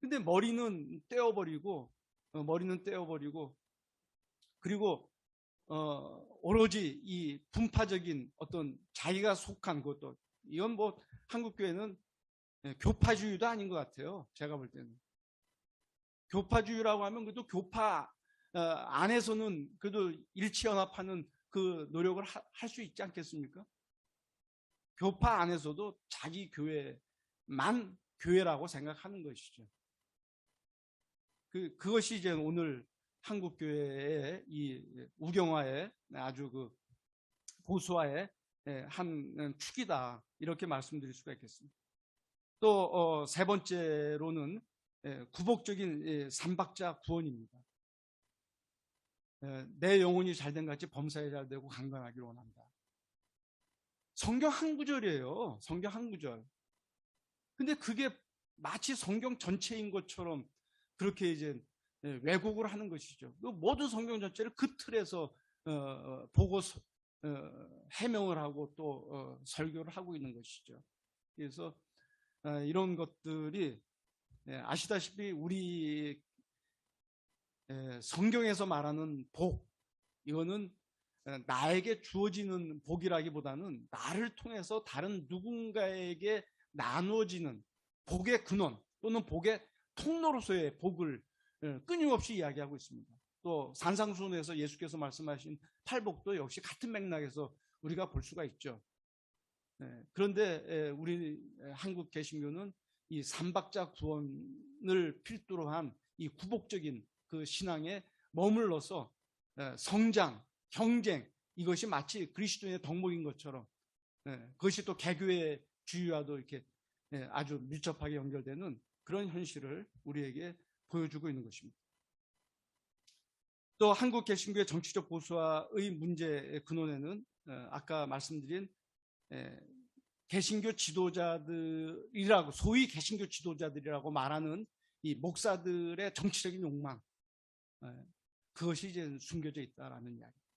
근데 머리는 떼어버리고 그리고 오로지 이 분파적인 어떤 자기가 속한 것도, 이건 뭐 한국 교회는 교파주의도 아닌 것 같아요. 제가 볼 때는 교파주의라고 하면 그래도 교파 안에서는 그래도 일치연합하는 그 노력을 할 수 있지 않겠습니까? 교파 안에서도 자기 교회만 교회라고 생각하는 것이죠. 그것이 이제 오늘 한국 교회의 이 우경화의 아주 그 보수화의 한 축이다, 이렇게 말씀드릴 수가 있겠습니다. 또 세 번째로는 구복적인 삼박자 구원입니다. 내 영혼이 잘된 같이 범사에 잘되고 강건하기를 원한다. 성경 한 구절이에요. 성경 한 구절. 근데 그게 마치 성경 전체인 것처럼 그렇게 이제 왜곡을 하는 것이죠. 모든 성경 전체를 그 틀에서 보고 해명을 하고 또 설교를 하고 있는 것이죠. 그래서 이런 것들이 아시다시피 우리 성경에서 말하는 복, 이거는 나에게 주어지는 복이라기보다는 나를 통해서 다른 누군가에게 나누어지는 복의 근원 또는 복의 통로로서의 복을 끊임없이 이야기하고 있습니다. 또 산상수훈에서 예수께서 말씀하신 팔복도 역시 같은 맥락에서 우리가 볼 수가 있죠. 그런데 우리 한국 개신교는 이 삼박자 구원을 필두로 한 이 구복적인 그 신앙에 머물러서 성장, 경쟁, 이것이 마치 그리스도인의 덕목인 것처럼, 그것이 또 개교의 주의와도 이렇게 아주 밀접하게 연결되는 그런 현실을 우리에게 보여주고 있는 것입니다. 또 한국 개신교의 정치적 보수화의 문제의 근원에는 아까 말씀드린 개신교 지도자들이라고, 소위 개신교 지도자들이라고 말하는 이 목사들의 정치적인 욕망, 그것이 이제 숨겨져 있다라는 이야기입니다.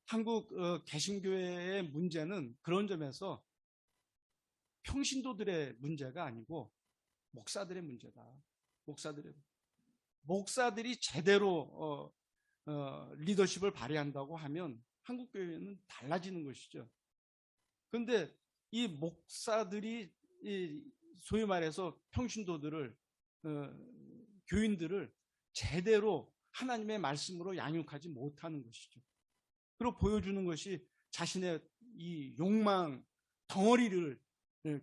한국 개신교회의 문제는 그런 점에서 평신도들의 문제가 아니고 목사들의 문제다. 목사들이 제대로 리더십을 발휘한다고 하면 한국 교회는 달라지는 것이죠. 그런데 이 목사들이 소위 말해서 평신도들을, 교인들을 제대로 하나님의 말씀으로 양육하지 못하는 것이죠. 그리고 보여주는 것이 자신의 이 욕망 덩어리를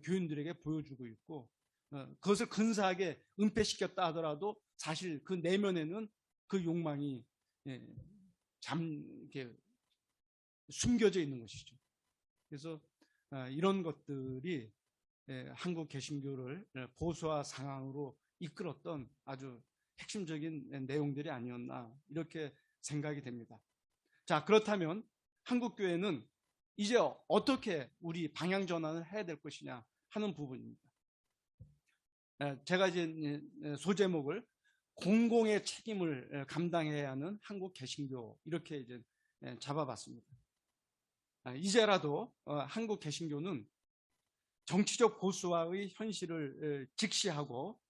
교인들에게 보여주고 있고, 그것을 근사하게 은폐시켰다 하더라도 사실 그 내면에는 그 욕망이 이렇게 숨겨져 있는 것이죠. 그래서 이런 것들이 한국 개신교를 보수화 상황으로 이끌었던 아주 핵심적인 내용들이 아니었나, 이렇게 생각이 됩니다. 자, 그렇다면 한국 교회는 이제 어떻게 우리 방향 전환을 해야 될 것이냐 하는 부분입니다. 제가 이제 소제목을 공공의 책임을 감당해야 하는 한국 개신교, 이렇게 이제 잡아봤습니다. 이제라도 한국 개신교는 정치적 보수화의 현실을 직시하고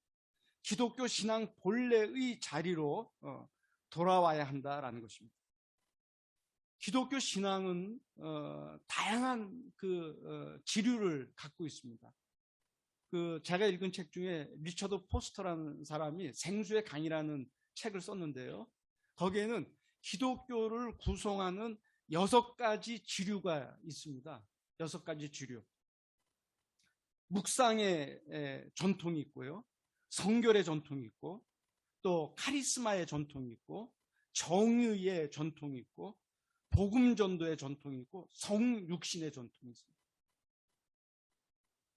기독교 신앙 본래의 자리로 돌아와야 한다라는 것입니다. 기독교 신앙은 다양한 지류를 갖고 있습니다. 제가 읽은 책 중에 리처드 포스터라는 사람이 생수의 강이라는 책을 썼는데요. 거기에는 기독교를 구성하는 6가지 지류가 있습니다. 6가지 지류. 묵상의 전통이 있고요. 성결의 전통이 있고, 또 카리스마의 전통이 있고, 정의의 전통이 있고, 복음 전도의 전통이 있고, 성육신의 전통이 있습니다.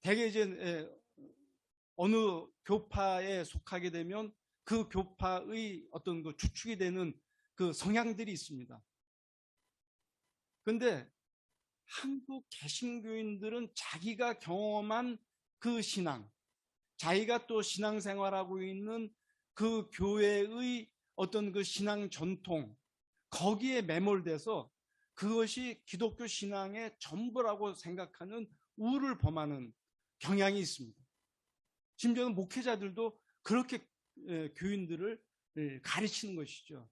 대개 이제 어느 교파에 속하게 되면 그 교파의 어떤 그 주축이 되는 그 성향들이 있습니다. 그런데 한국 개신교인들은 자기가 경험한 그 신앙, 자기가 또 신앙생활하고 있는 그 교회의 어떤 그 신앙 전통, 거기에 매몰돼서 그것이 기독교 신앙의 전부라고 생각하는 우를 범하는 경향이 있습니다. 심지어는 목회자들도 그렇게 교인들을 가르치는 것이죠.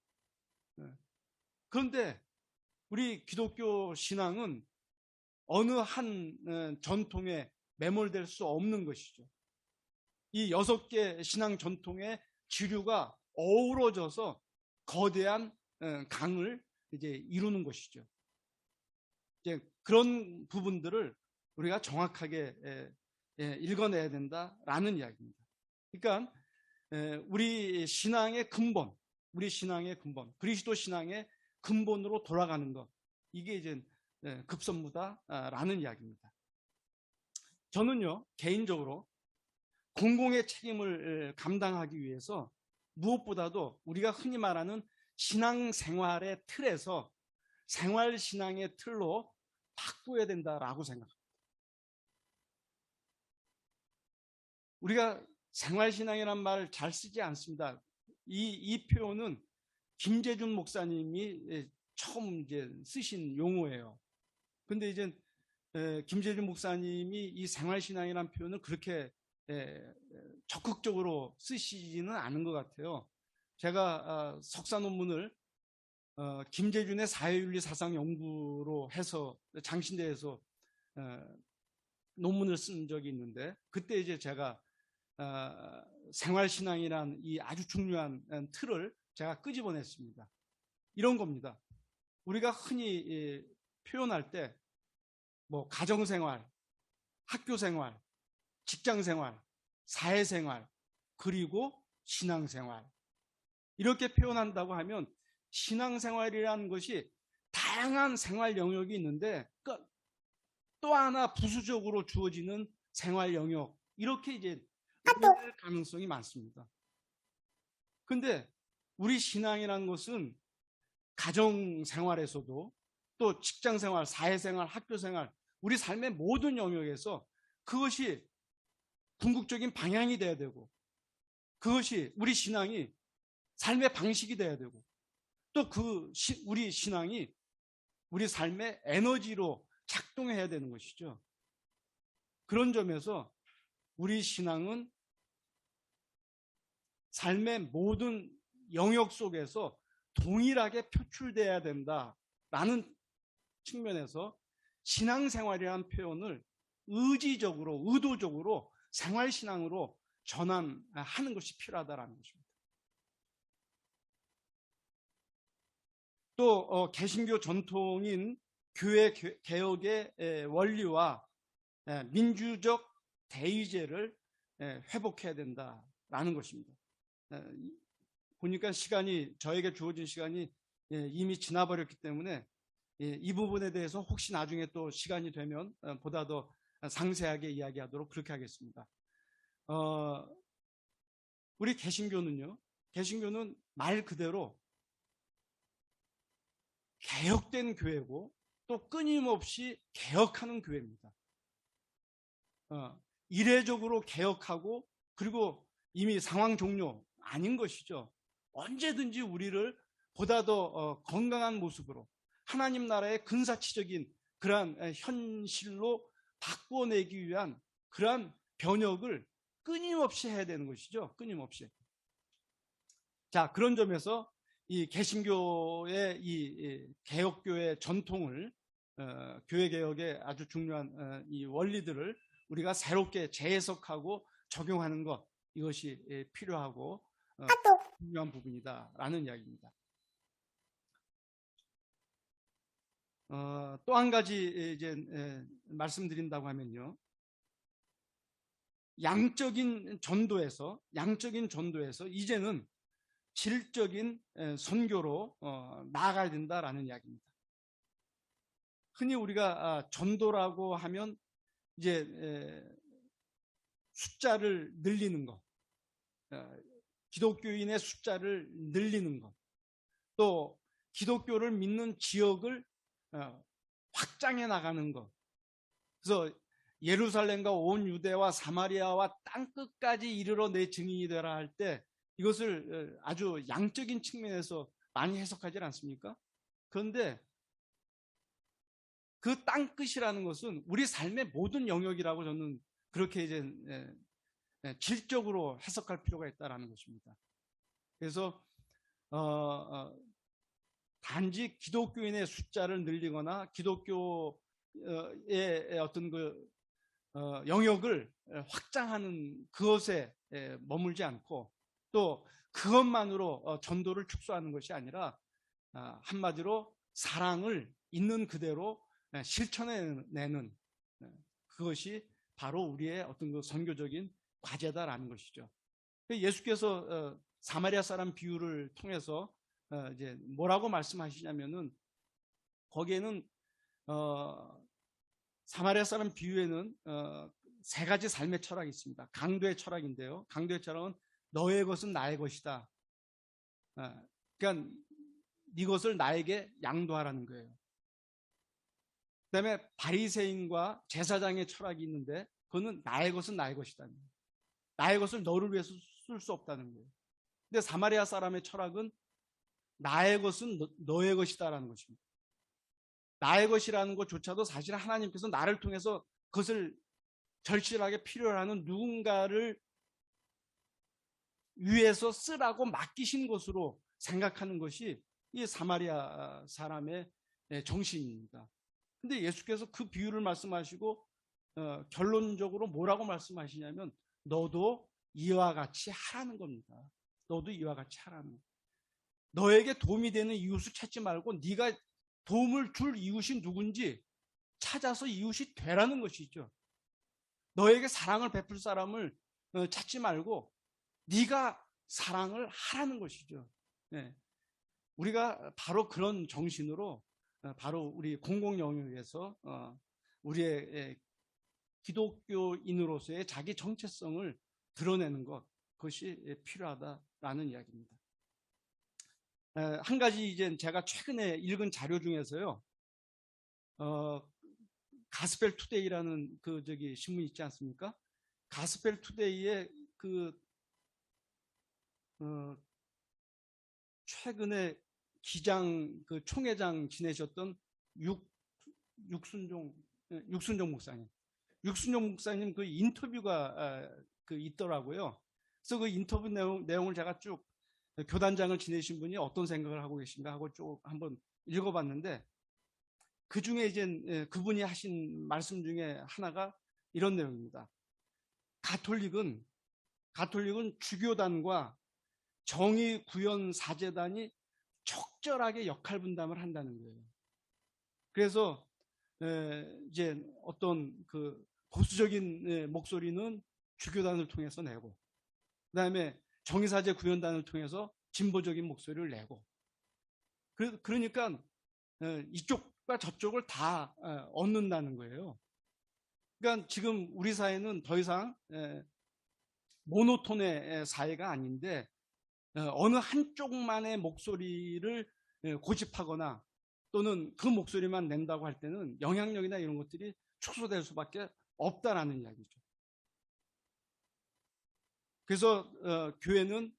그런데 우리 기독교 신앙은 어느 한 전통에 매몰될 수 없는 것이죠. 이 6개 신앙 전통의 지류가 어우러져서 거대한 강을 이제 이루는 것이죠. 이제 그런 부분들을 우리가 정확하게 읽어내야 된다라는 이야기입니다. 그러니까 우리 신앙의 근본, 그리스도 신앙의 근본으로 돌아가는 것, 이게 이제 급선무다라는 이야기입니다. 저는요, 개인적으로 공공의 책임을 감당하기 위해서 무엇보다도 우리가 흔히 말하는 신앙생활의 틀에서 생활신앙의 틀로 바꾸어야 된다라고 생각합니다. 우리가 생활신앙이란 말을 잘 쓰지 않습니다. 이 표현은 김재준 목사님이 처음 이제 쓰신 용어예요. 근데 이제 김재준 목사님이 이 생활신앙이라는 표현을 그렇게 적극적으로 쓰시지는 않은 것 같아요. 제가 석사 논문을 김재준의 사회윤리 사상 연구로 해서 장신대에서 논문을 쓴 적이 있는데, 그때 이제 제가 생활신앙이란 이 아주 중요한 틀을 제가 끄집어냈습니다. 이런 겁니다. 우리가 흔히 표현할 때 뭐 가정생활, 학교생활, 직장생활, 사회생활, 그리고 신앙생활, 이렇게 표현한다고 하면 신앙생활이라는 것이 다양한 생활 영역이 있는데 또 하나 부수적으로 주어지는 생활 영역, 이렇게 이제 오해할 가능성이 많습니다. 근데 우리 신앙이라는 것은 가정생활에서도 또 직장생활, 사회생활, 학교생활, 우리 삶의 모든 영역에서 그것이 궁극적인 방향이 돼야 되고, 그것이 우리 신앙이 삶의 방식이 돼야 되고, 또 우리 신앙이 우리 삶의 에너지로 작동해야 되는 것이죠. 그런 점에서 우리 신앙은 삶의 모든 영역 속에서 동일하게 표출돼야 된다라는 측면에서 신앙생활이라는 표현을 의도적으로 생활신앙으로 전환하는 것이 필요하다는 것입니다. 또 개신교 전통인 교회 개혁의 원리와 민주적 대의제를 회복해야 된다라는 것입니다. 보니까 저에게 주어진 시간이 이미 지나버렸기 때문에 이 부분에 대해서 혹시 나중에 또 시간이 되면 보다 더 상세하게 이야기하도록 그렇게 하겠습니다. 우리 개신교는 말 그대로 개혁된 교회고 또 끊임없이 개혁하는 교회입니다. 이례적으로 개혁하고 그리고 이미 상황 종료 아닌 것이죠. 언제든지 우리를 보다 더 건강한 모습으로 하나님 나라의 근사치적인 그러한 현실로 바꿔내기 위한 그러한 변혁을 끊임없이 해야 되는 것이죠. 끊임없이. 자, 그런 점에서 이 개신교의 이 개혁교의 전통을 교회 개혁의 아주 중요한 이 원리들을 우리가 새롭게 재해석하고 적용하는 것, 이것이 필요하고 중요한 부분이다라는 이야기입니다. 또 한 가지 이제 말씀드린다고 하면요, 양적인 전도에서 이제는 질적인 선교로 나아가야 된다라는 이야기입니다. 흔히 우리가 전도라고 하면 이제 숫자를 늘리는 것, 기독교인의 숫자를 늘리는 것, 또 기독교를 믿는 지역을 확장해 나가는 것. 그래서 예루살렘과 온 유대와 사마리아와 땅끝까지 이르러 내 증인이 되라 할 때 이것을 아주 양적인 측면에서 많이 해석하지 않습니까? 그런데 그 땅끝이라는 것은 우리 삶의 모든 영역이라고 저는 그렇게 이제 질적으로 해석할 필요가 있다는 것입니다. 그래서 단지 기독교인의 숫자를 늘리거나 기독교의 어떤 그 영역을 확장하는 그것에 머물지 않고 또 그것만으로 전도를 축소하는 것이 아니라 한마디로 사랑을 있는 그대로 실천해내는 그것이 바로 우리의 어떤 그 선교적인 과제다라는 것이죠. 예수께서 사마리아 사람 비유를 통해서 이제 뭐라고 말씀하시냐면은 거기에는 사마리아 사람 비유에는 세 가지 삶의 철학이 있습니다. 강도의 철학인데요. 강도의 철학은 너의 것은 나의 것이다. 그러니까 네 것을 나에게 양도하라는 거예요. 그다음에 바리새인과 제사장의 철학이 있는데 그거는 나의 것은 나의 것이다. 나의 것을 너를 위해서 쓸 수 없다는 거예요. 근데 사마리아 사람의 철학은 나의 것은 너의 것이다라는 것입니다. 나의 것이라는 것조차도 사실 하나님께서 나를 통해서 그것을 절실하게 필요로 하는 누군가를 위해서 쓰라고 맡기신 것으로 생각하는 것이 이 사마리아 사람의 정신입니다. 근데 예수께서 그 비유를 말씀하시고 결론적으로 뭐라고 말씀하시냐면 너도 이와 같이 하라는 겁니다. 너도 이와 같이 하라는 거예요. 너에게 도움이 되는 이웃을 찾지 말고 네가 도움을 줄 이웃이 누군지 찾아서 이웃이 되라는 것이죠. 너에게 사랑을 베풀 사람을 찾지 말고 네가 사랑을 하라는 것이죠. 네. 우리가 바로 그런 정신으로 바로 우리 공공 영역에서 우리의 기독교인으로서의 자기 정체성을 드러내는 것, 그것이 필요하다라는 이야기입니다. 한 가지 이제 제가 최근에 읽은 자료 중에서요, 가스펠 투데이라는 그 신문 있지 않습니까? 가스펠 투데이에 최근에 총회장 지내셨던 육순종 목사님. 육순종 목사님 그 인터뷰가 있더라고요. 그래서 그 인터뷰 내용을 제가 쭉 교단장을 지내신 분이 어떤 생각을 하고 계신가 하고 쭉 한번 읽어봤는데 그 중에 이제 그분이 하신 말씀 중에 하나가 이런 내용입니다. 가톨릭은 주교단과 정의구현사재단이 적절하게 역할 분담을 한다는 거예요. 그래서 이제 어떤 그 보수적인 목소리는 주교단을 통해서 내고, 그 다음에 정의사제 구현단을 통해서 진보적인 목소리를 내고, 그러니까 이쪽과 저쪽을 다 얻는다는 거예요. 그러니까 지금 우리 사회는 더 이상 모노톤의 사회가 아닌데 어느 한쪽만의 목소리를 고집하거나 또는 그 목소리만 낸다고 할 때는 영향력이나 이런 것들이 축소될 수밖에 없다라는 이야기죠. 그래서 교회는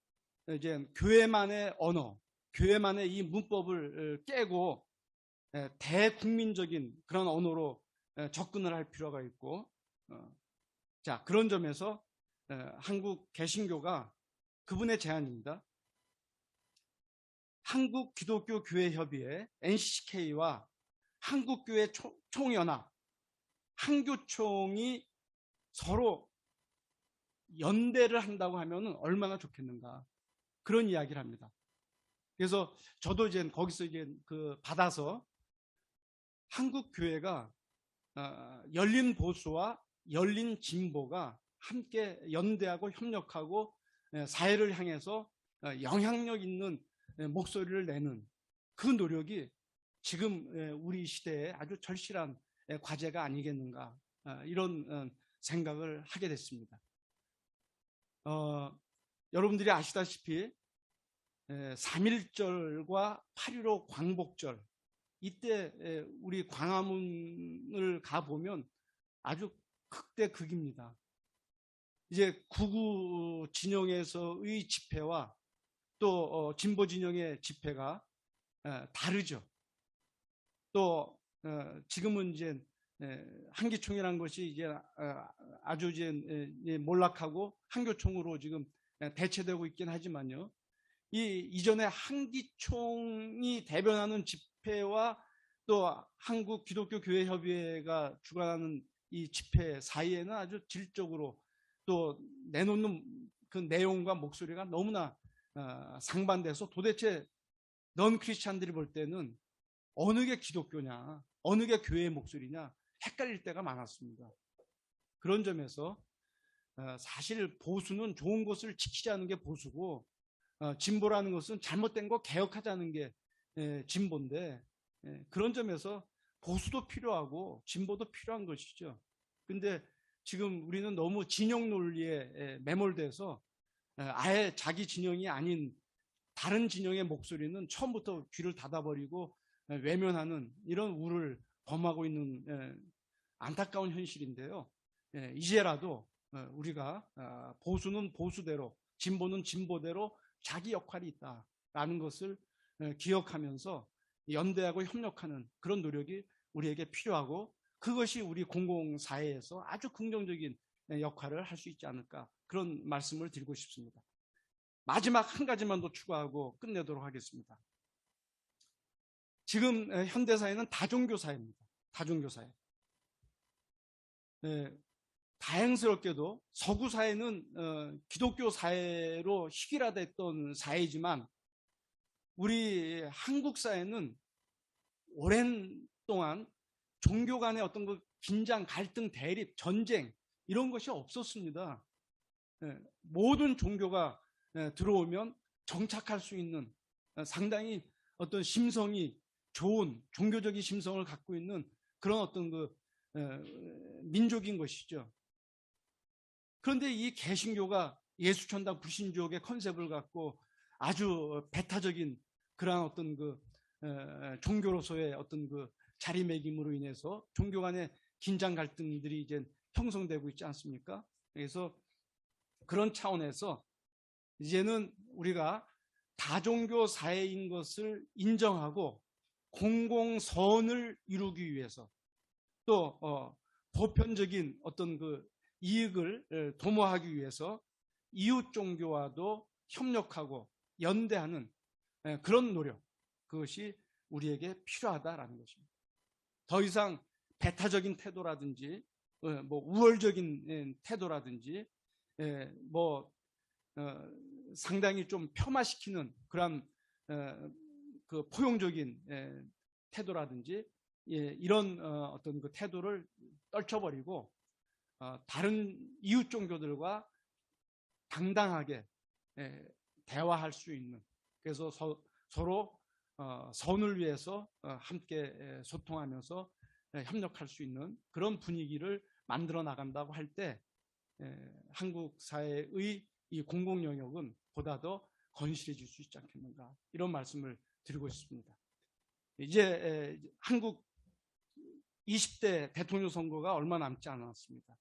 이제 교회만의 언어, 교회만의 이 문법을 깨고 대국민적인 그런 언어로 접근을 할 필요가 있고, 자, 그런 점에서 한국 개신교가 그분의 제안입니다. 한국기독교교회협의회 NCK와 한국교회 총연합 한교총이 서로 연대를 한다고 하면 얼마나 좋겠는가, 그런 이야기를 합니다. 그래서 저도 이제 거기서 이제 받아서 한국 교회가 열린 보수와 열린 진보가 함께 연대하고 협력하고 사회를 향해서 영향력 있는 목소리를 내는 그 노력이 지금 우리 시대에 아주 절실한 과제가 아니겠는가, 이런 생각을 하게 됐습니다. 여러분들이 아시다시피 3.1절과 8.15 광복절, 이때 우리 광화문을 가보면 아주 극대극입니다. 이제 구구 진영에서의 집회와 또 진보 진영의 집회가 다르죠. 또 지금은 이제 한기총이라는 것이 이제 아주 이제 몰락하고 한교총으로 지금 대체되고 있긴 하지만요. 이전에 한기총이 대변하는 집회와 또 한국 기독교 교회 협의회가 주관하는 이 집회 사이에는 아주 질적으로 또 내놓는 그 내용과 목소리가 너무나 상반돼서 도대체 넌 크리스찬들이 볼 때는 어느 게 기독교냐, 어느 게 교회의 목소리냐 헷갈릴 때가 많았습니다. 그런 점에서 사실 보수는 좋은 것을 지키자는 게 보수고, 진보라는 것은 잘못된 거 개혁하자는 게 진보인데, 그런 점에서 보수도 필요하고 진보도 필요한 것이죠. 근데 지금 우리는 너무 진영 논리에 매몰돼서 아예 자기 진영이 아닌 다른 진영의 목소리는 처음부터 귀를 닫아버리고 외면하는 이런 우를 범하고 있는 안타까운 현실인데요. 이제라도 우리가 보수는 보수대로, 진보는 진보대로 자기 역할이 있다라는 것을 기억하면서 연대하고 협력하는 그런 노력이 우리에게 필요하고, 그것이 우리 공공사회에서 아주 긍정적인 역할을 할 수 있지 않을까, 그런 말씀을 드리고 싶습니다. 마지막 한 가지만 더 추가하고 끝내도록 하겠습니다. 지금 현대사회는 다종교사회입니다. 다종교사회. 다행스럽게도 서구사회는 기독교 사회로 희귀화됐던 사회이지만 우리 한국 사회는 오랜 동안 종교 간의 어떤 그 긴장, 갈등, 대립, 전쟁 이런 것이 없었습니다. 모든 종교가 들어오면 정착할 수 있는 상당히 어떤 심성이 좋은 종교적인 심성을 갖고 있는 그런 어떤 그 민족인 것이죠. 그런데 이 개신교가 예수천당 불신족의 컨셉을 갖고 아주 배타적인 그러한 어떤 그 종교로서의 어떤 그 자리매김으로 인해서 종교 간의 긴장 갈등들이 이제 형성되고 있지 않습니까? 그래서 그런 차원에서 이제는 우리가 다종교 사회인 것을 인정하고 공공선을 이루기 위해서 또 보편적인 어떤 그 이익을 도모하기 위해서 이웃 종교와도 협력하고 연대하는 그런 노력, 그것이 우리에게 필요하다라는 것입니다. 더 이상 배타적인 태도라든지 뭐 우월적인 태도라든지 상당히 좀 폄하시키는 그런 그 포용적인 태도라든지 이런 어떤 그 태도를 떨쳐버리고 다른 이웃 종교들과 당당하게 대화할 수 있는, 그래서 서로 선을 위해서 함께 소통하면서 협력할 수 있는 그런 분위기를 만들어 나간다고 할 때 한국 사회의 이 공공 영역은 보다 더 건실해질 수 있지 않겠는가, 이런 말씀을 드리고 싶습니다. 이제 한국 20대 대통령 선거가 얼마 남지 않았습니다.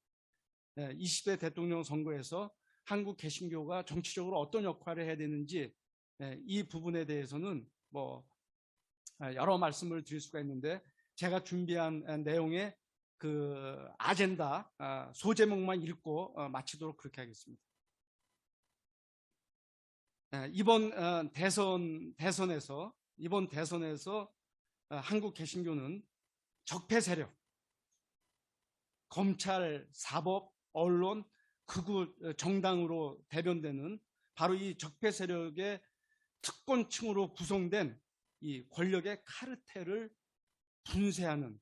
20대 대통령 선거에서 한국 개신교가 정치적으로 어떤 역할을 해야 되는지 이 부분에 대해서는 뭐 여러 말씀을 드릴 수가 있는데, 제가 준비한 내용의 그 아젠다 소제목만 읽고 마치도록 그렇게 하겠습니다. 이번 대선에서 한국 개신교는 적폐 세력, 검찰, 사법, 언론, 극우 정당으로 대변되는 바로 이 적폐 세력의 특권층으로 구성된 이 권력의 카르텔을 분쇄하는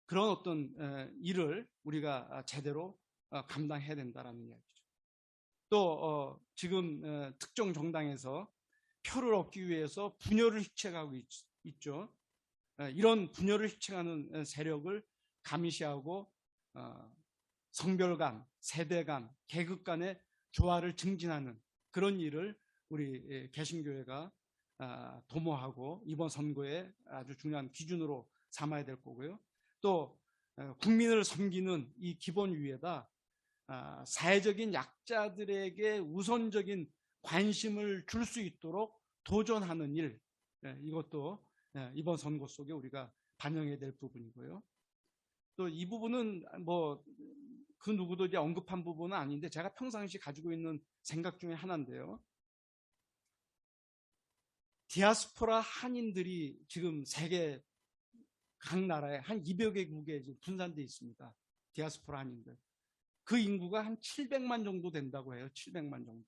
그런 어떤 일을 우리가 제대로 감당해야 된다는 이야기죠. 또 지금 특정 정당에서 표를 얻기 위해서 분열을 획책하고 있죠. 이런 분열을 획책하는 세력을 감시하고 성별 간, 세대 간, 계급 간의 조화를 증진하는 그런 일을 우리 개신교회가 도모하고 이번 선거에 아주 중요한 기준으로 삼아야 될 거고요. 또 국민을 섬기는 이 기본 위에다 사회적인 약자들에게 우선적인 관심을 줄 수 있도록 도전하는 일, 이것도 이번 선거 속에 우리가 반영해야 될 부분이고요. 또 이 부분은 뭐 그 누구도 이제 언급한 부분은 아닌데 제가 평상시 가지고 있는 생각 중에 하나인데요. 디아스포라 한인들이 지금 세계 각 나라에 한 200개국에 분산되어 있습니다. 디아스포라 한인들. 그 인구가 한 700만 정도 된다고 해요. 700만 정도.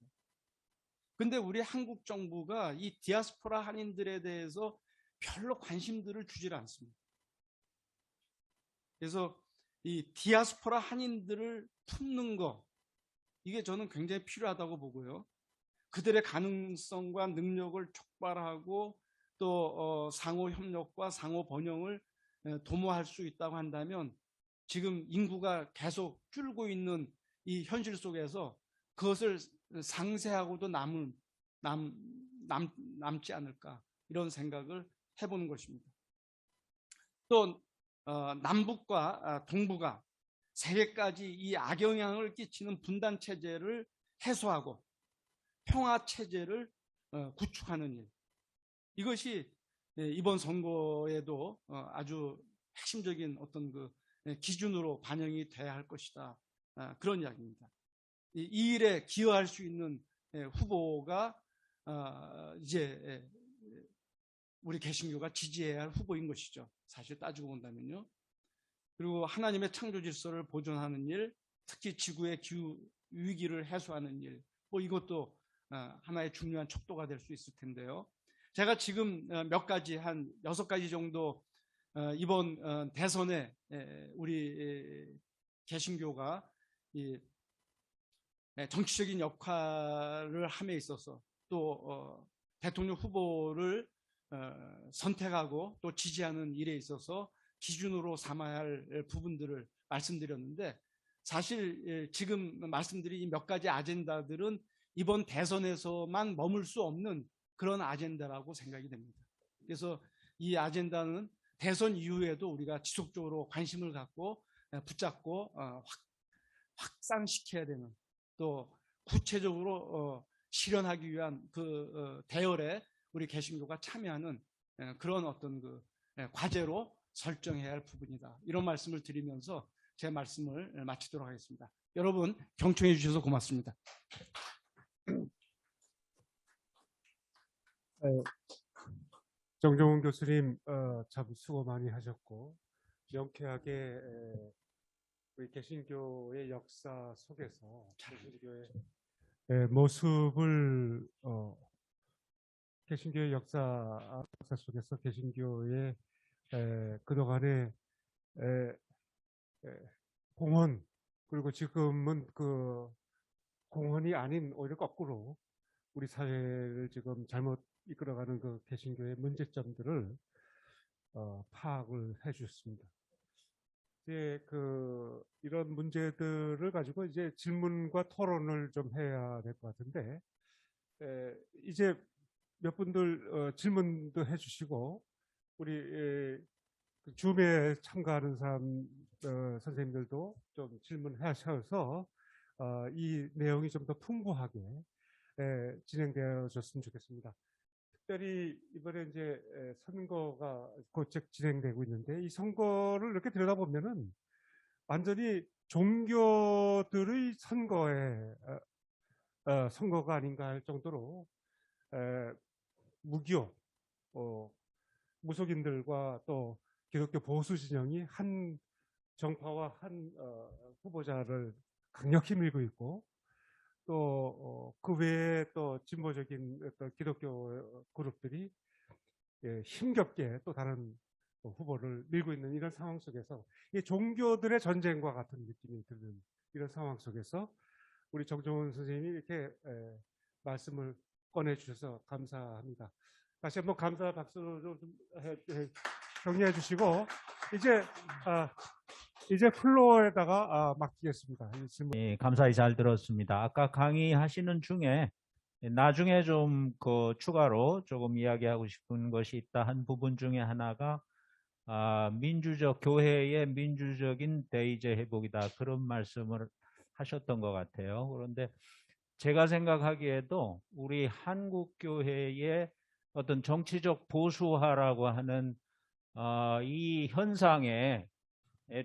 근데 우리 한국 정부가 이 디아스포라 한인들에 대해서 별로 관심들을 주질 않습니다. 그래서 이 디아스포라 한인들을 품는 거, 이게 저는 굉장히 필요하다고 보고요. 그들의 가능성과 능력을 촉발하고 또 상호 협력과 상호 번영을 도모할 수 있다고 한다면 지금 인구가 계속 줄고 있는 이 현실 속에서 그것을 상쇄하고도 남지 않을까, 이런 생각을 해보는 것입니다. 또 남북과 동북아 세계까지 이 악영향을 끼치는 분단 체제를 해소하고 평화 체제를 구축하는 일, 이것이 이번 선거에도 아주 핵심적인 어떤 그 기준으로 반영이 돼야 할 것이다, 그런 이야기입니다. 이 일에 기여할 수 있는 후보가 이제 우리 개신교가 지지해야 할 후보인 것이죠. 사실 따지고 본다면요. 그리고 하나님의 창조 질서를 보존하는 일, 특히 지구의 기후 위기를 해소하는 일, 뭐 이것도 하나의 중요한 척도가 될 수 있을 텐데요. 제가 지금 몇 가지, 한 6가지 정도 이번 대선에 우리 개신교가 이 정치적인 역할을 함에 있어서 또 대통령 후보를 선택하고 또 지지하는 일에 있어서 기준으로 삼아야 할 부분들을 말씀드렸는데, 사실 지금 말씀드린 이 몇 가지 아젠다들은 이번 대선에서만 머물 수 없는 그런 아젠다라고 생각이 됩니다. 그래서 이 아젠다는 대선 이후에도 우리가 지속적으로 관심을 갖고 붙잡고 확산시켜야 되는, 또 구체적으로 실현하기 위한 그 대열에 우리 개신교가 참여하는 그런 어떤 그 과제로 설정해야 할 부분이다, 이런 말씀을 드리면서 제 말씀을 마치도록 하겠습니다. 여러분 경청해 주셔서 고맙습니다. 정종훈 교수님 참 수고 많이 하셨고, 명쾌하게 우리 개신교의 역사 속에서 개신교의 모습을 개신교의 역사 속에서 개신교의 그동안의 공헌, 그리고 지금은 그 공헌이 아닌 오히려 거꾸로 우리 사회를 지금 잘못 이끌어가는 그 개신교의 문제점들을 파악을 해주셨습니다. 이제 이런 문제들을 가지고 이제 질문과 토론을 좀 해야 될 것 같은데, 이제 몇 분들 질문도 해주시고, 우리 줌에 참가하는 선생님들도 좀 질문하셔서 이 내용이 좀 더 풍부하게 진행되어졌으면 좋겠습니다. 특별히 이번에 이제 선거가 곧 진행되고 있는데, 이 선거를 이렇게 들여다보면은 완전히 종교들의 선거가 아닌가 할 정도로 무교, 무속인들과 또 기독교 보수 진영이 한 정파와 한 후보자를 강력히 밀고 있고, 또 그 외에 또 진보적인 어떤 기독교 그룹들이 힘겹게 또 다른 후보를 밀고 있는 이런 상황 속에서 이 종교들의 전쟁과 같은 느낌이 드는 이런 상황 속에서 우리 정종원 선생님이 이렇게 말씀을 꺼내주셔서 감사합니다. 다시 한번 감사 박수로 좀 격려해 주시고 이제 플로어에다가 맡기겠습니다. 예, 감사히 잘 들었습니다. 아까 강의하시는 중에 나중에 좀 추가로 조금 이야기하고 싶은 것이 있다 한 부분 중에 하나가 교회의 민주적인 대의제 회복이다, 그런 말씀을 하셨던 것 같아요. 그런데 제가 생각하기에도 우리 한국교회의 어떤 정치적 보수화라고 하는 이 현상의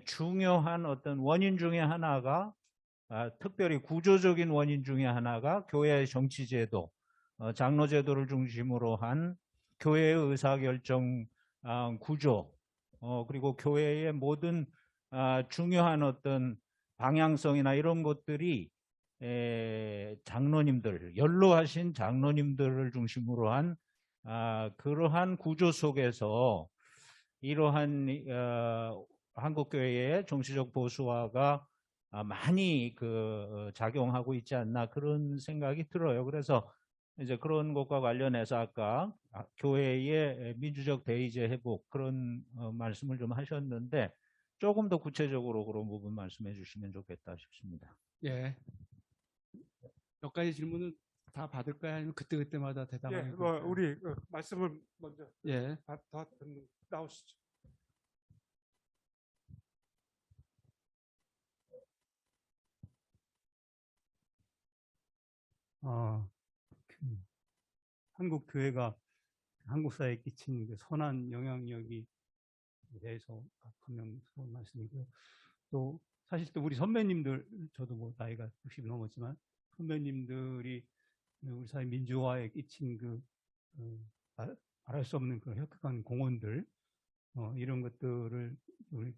중요한 어떤 원인 중에 하나가, 특별히 구조적인 원인 중에 하나가 교회의 정치제도, 장로제도를 중심으로 한 교회의 의사결정 구조, 그리고 교회의 모든 중요한 어떤 방향성이나 이런 것들이 장로님들, 연로하신 장로님들을 중심으로 한 그러한 구조 속에서 이러한 한국교회의 정치적 보수화가 많이 작용하고 있지 않나, 그런 생각이 들어요. 그래서 이제 그런 것과 관련해서 아까 교회의 민주적 대의제 회복, 그런 말씀을 좀 하셨는데 조금 더 구체적으로 그런 부분 말씀해 주시면 좋겠다 싶습니다. 예. 몇 가지 질문은 다 받을까요? 아니면 그때그때마다 대답하는 거예요? 우리 말씀을 먼저 예. 다 나오시죠. 한국 교회가 한국 사회에 끼친 그 선한 영향력이 대해서 분명히 말씀이고요. 또 사실 또 우리 선배님들, 저도 뭐 나이가 60이 넘었지만 선배님들이 우리 사회 민주화에 끼친 말할 수 없는 그런 혁혁한 공헌들, 이런 것들을 우리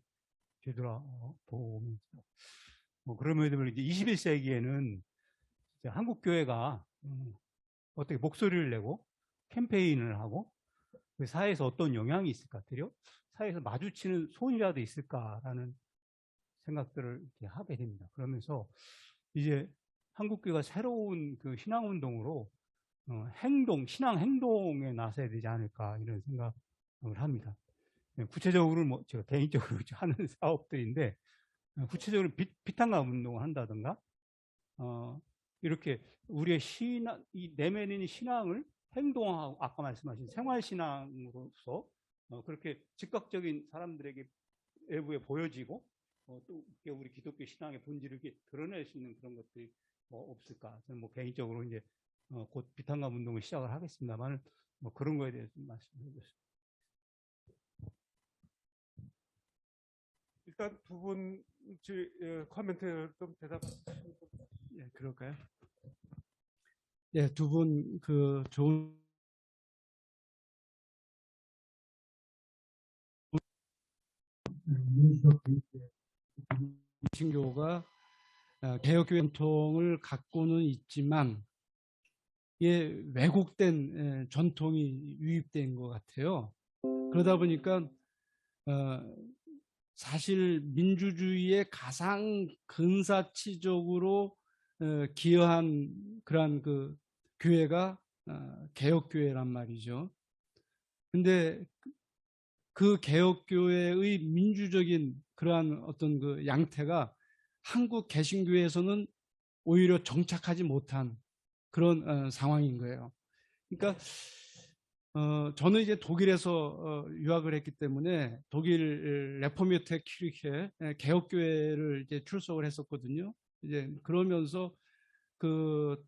되돌아보면서 그러면서 이제 21세기에는 한국 교회가 어떻게 목소리를 내고 캠페인을 하고 그 사회에서 어떤 영향이 있을까, 사회에서 마주치는 소원이라도 있을까라는 생각들을 이렇게 하게 됩니다. 그러면서 이제 한국교회가 새로운 그 신앙운동으로 신앙 행동에 나서야 되지 않을까, 이런 생각을 합니다. 구체적으로 제가 개인적으로 하는 사업들인데, 구체적으로 비탄가 운동을 한다든가, 이렇게 우리의 이 내면에 있는 신앙을 행동하고, 아까 말씀하신 생활신앙으로서 그렇게 즉각적인 사람들에게 외부에 보여지고, 또 우리 기독교 신앙의 본질을 이렇게 드러낼 수 있는 그런 것들이 없을까. 저는 개인적으로 이제 곧 비탄감 운동을 시작을 하겠습니다만, 그런 거에 대해서 말씀드리겠습니다. 일단 두 분 코멘트 좀 대답하시죠. 예, 그럴까요? 예, 두 분 좋은 신교가 개혁교회 전통을 갖고는 있지만 이게 왜곡된 전통이 유입된 것 같아요. 그러다 보니까 사실 민주주의에 가장 근사치적으로 기여한 그러한 그 교회가 개혁교회란 말이죠. 근데 그 개혁교회의 민주적인 그러한 어떤 그 양태가 한국 개신교회에서는 오히려 정착하지 못한 그런 상황인 거예요. 그러니까 저는 이제 독일에서 유학을 했기 때문에 독일 레포미erte 키르케 개혁교회를 이제 출석을 했었거든요. 이제 그러면서 그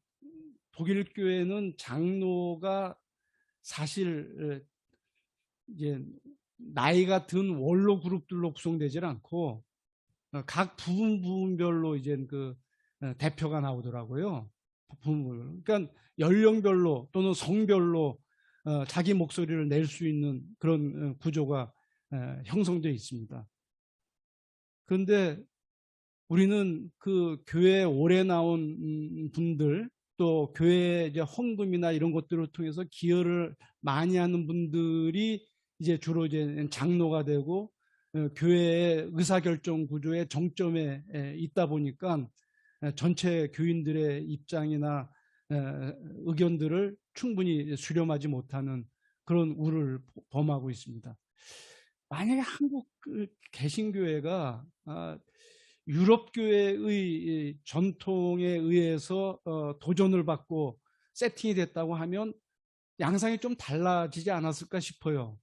독일 교회는 장로가 사실 이제 나이가 든 원로 그룹들로 구성되질 않고 각 부분별로 이제 그 대표가 나오더라고요. 그러니까 연령별로 또는 성별로 자기 목소리를 낼 수 있는 그런 구조가 형성되어 있습니다. 그런데 우리는 그 교회에 오래 나온 분들, 또 교회 이제 헌금이나 이런 것들을 통해서 기여를 많이 하는 분들이 이제 주로 이제 장로가 되고 교회의 의사결정 구조의 정점에 있다 보니까 전체 교인들의 입장이나 의견들을 충분히 수렴하지 못하는 그런 우를 범하고 있습니다. 만약에 한국 개신교회가 유럽 교회의 전통에 의해서 도전을 받고 세팅이 됐다고 하면 양상이 좀 달라지지 않았을까 싶어요.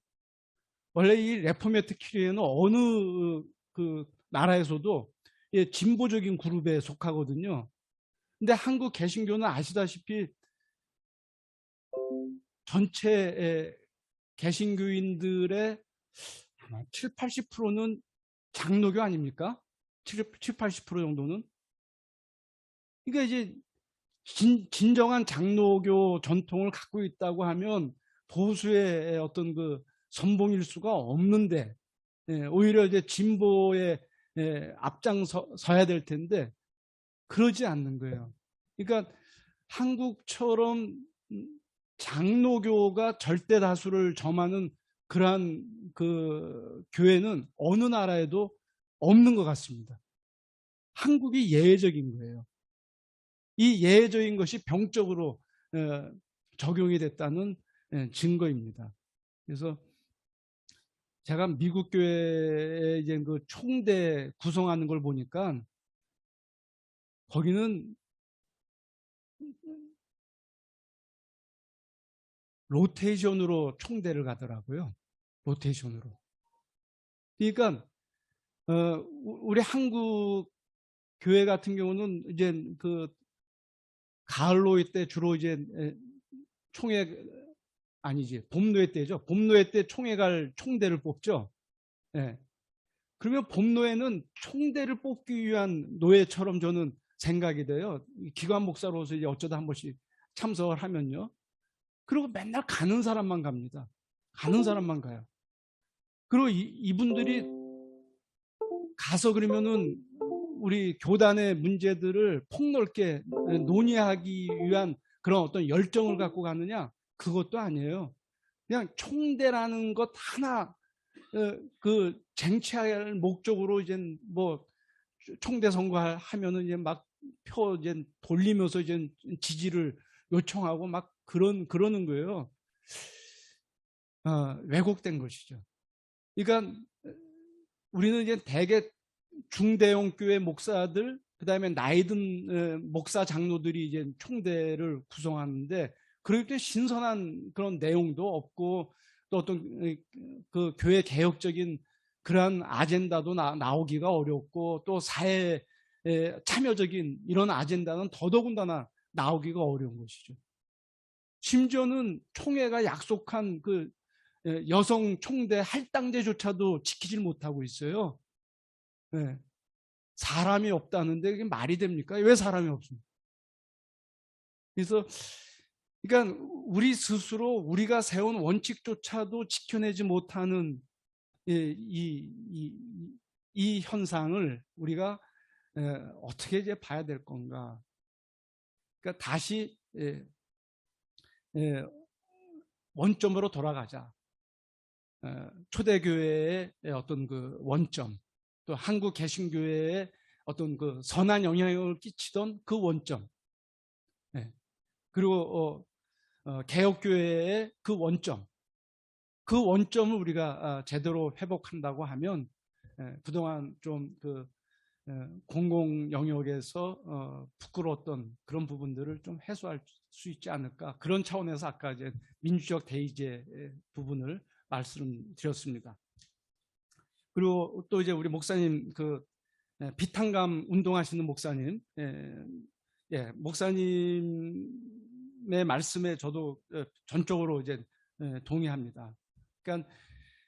원래 이 레포메트 키리에는 어느 그 나라에서도 진보적인 그룹에 속하거든요. 근데 한국 개신교는 아시다시피 전체 개신교인들의 아마 7, 80%는 장로교 아닙니까? 7, 80% 정도는. 그러니까 이제 진정한 장로교 전통을 갖고 있다고 하면 보수의 어떤 그 선봉일 수가 없는데, 오히려 이제 진보에 앞장서야 될 텐데 그러지 않는 거예요. 그러니까 한국처럼 장로교가 절대 다수를 점하는 그러한 그 교회는 어느 나라에도 없는 것 같습니다. 한국이 예외적인 거예요. 이 예외적인 것이 병적으로 적용이 됐다는 증거입니다. 그래서 제가 미국 교회에 이제 그 총대 구성하는 걸 보니까 거기는 로테이션으로 총대를 가더라고요. 로테이션으로. 그러니까 우리 한국 교회 같은 경우는 이제 그 가을로이 때 주로 이제 총회 아니지 봄노회 때죠. 봄노회 때 총회 갈 총대를 뽑죠. 예. 그러면 봄노회는 총대를 뽑기 위한 노회처럼 저는 생각이 돼요. 기관 목사로서 이제 어쩌다 한 번씩 참석을 하면요. 그리고 맨날 가는 사람만 갑니다. 가는 사람만 가요. 그리고 이분들이 가서 그러면은 우리 교단의 문제들을 폭넓게 논의하기 위한 그런 어떤 열정을 갖고 가느냐? 그것도 아니에요. 그냥 총대라는 것 하나 그 쟁취할 목적으로 이제 뭐 총대 선거하면은 이제 막 표 이제 돌리면서 이제 지지를 요청하고 막 그러는 거예요. 왜곡된 것이죠. 그러니까 우리는 이제 대개 중대형 교회 목사들, 그 다음에 나이든 목사 장로들이 이제 총대를 구성하는데, 그럴 때 신선한 그런 내용도 없고, 또 어떤 그 교회 개혁적인 그러한 아젠다도 나오기가 어렵고, 또 사회 참여적인 이런 아젠다는 더더군다나 나오기가 어려운 것이죠. 심지어는 총회가 약속한 그 여성 총대 할당제조차도 지키질 못하고 있어요. 네. 사람이 없다는데 그게 말이 됩니까? 왜 사람이 없습니까? 그래서 그러니까 우리 스스로 우리가 세운 원칙조차도 지켜내지 못하는 이 현상을 우리가 어떻게 이제 봐야 될 건가? 그러니까 다시 원점으로 돌아가자. 초대교회의 어떤 그 원점, 또 한국 개신교회에 어떤 그 선한 영향을 끼치던 그 원점, 그리고 개혁교회의 그 원점, 그 원점을 우리가 제대로 회복한다고 하면 그동안 좀 그 공공 영역에서 부끄러웠던 그런 부분들을 좀 해소할 수 있지 않을까, 그런 차원에서 아까 이제 민주적 대의제 부분을 말씀드렸습니다. 그리고 또 이제 우리 목사님 그 비탄감 운동하시는 목사님, 목사님의 말씀에 저도 전적으로 이제 동의합니다. 그러니까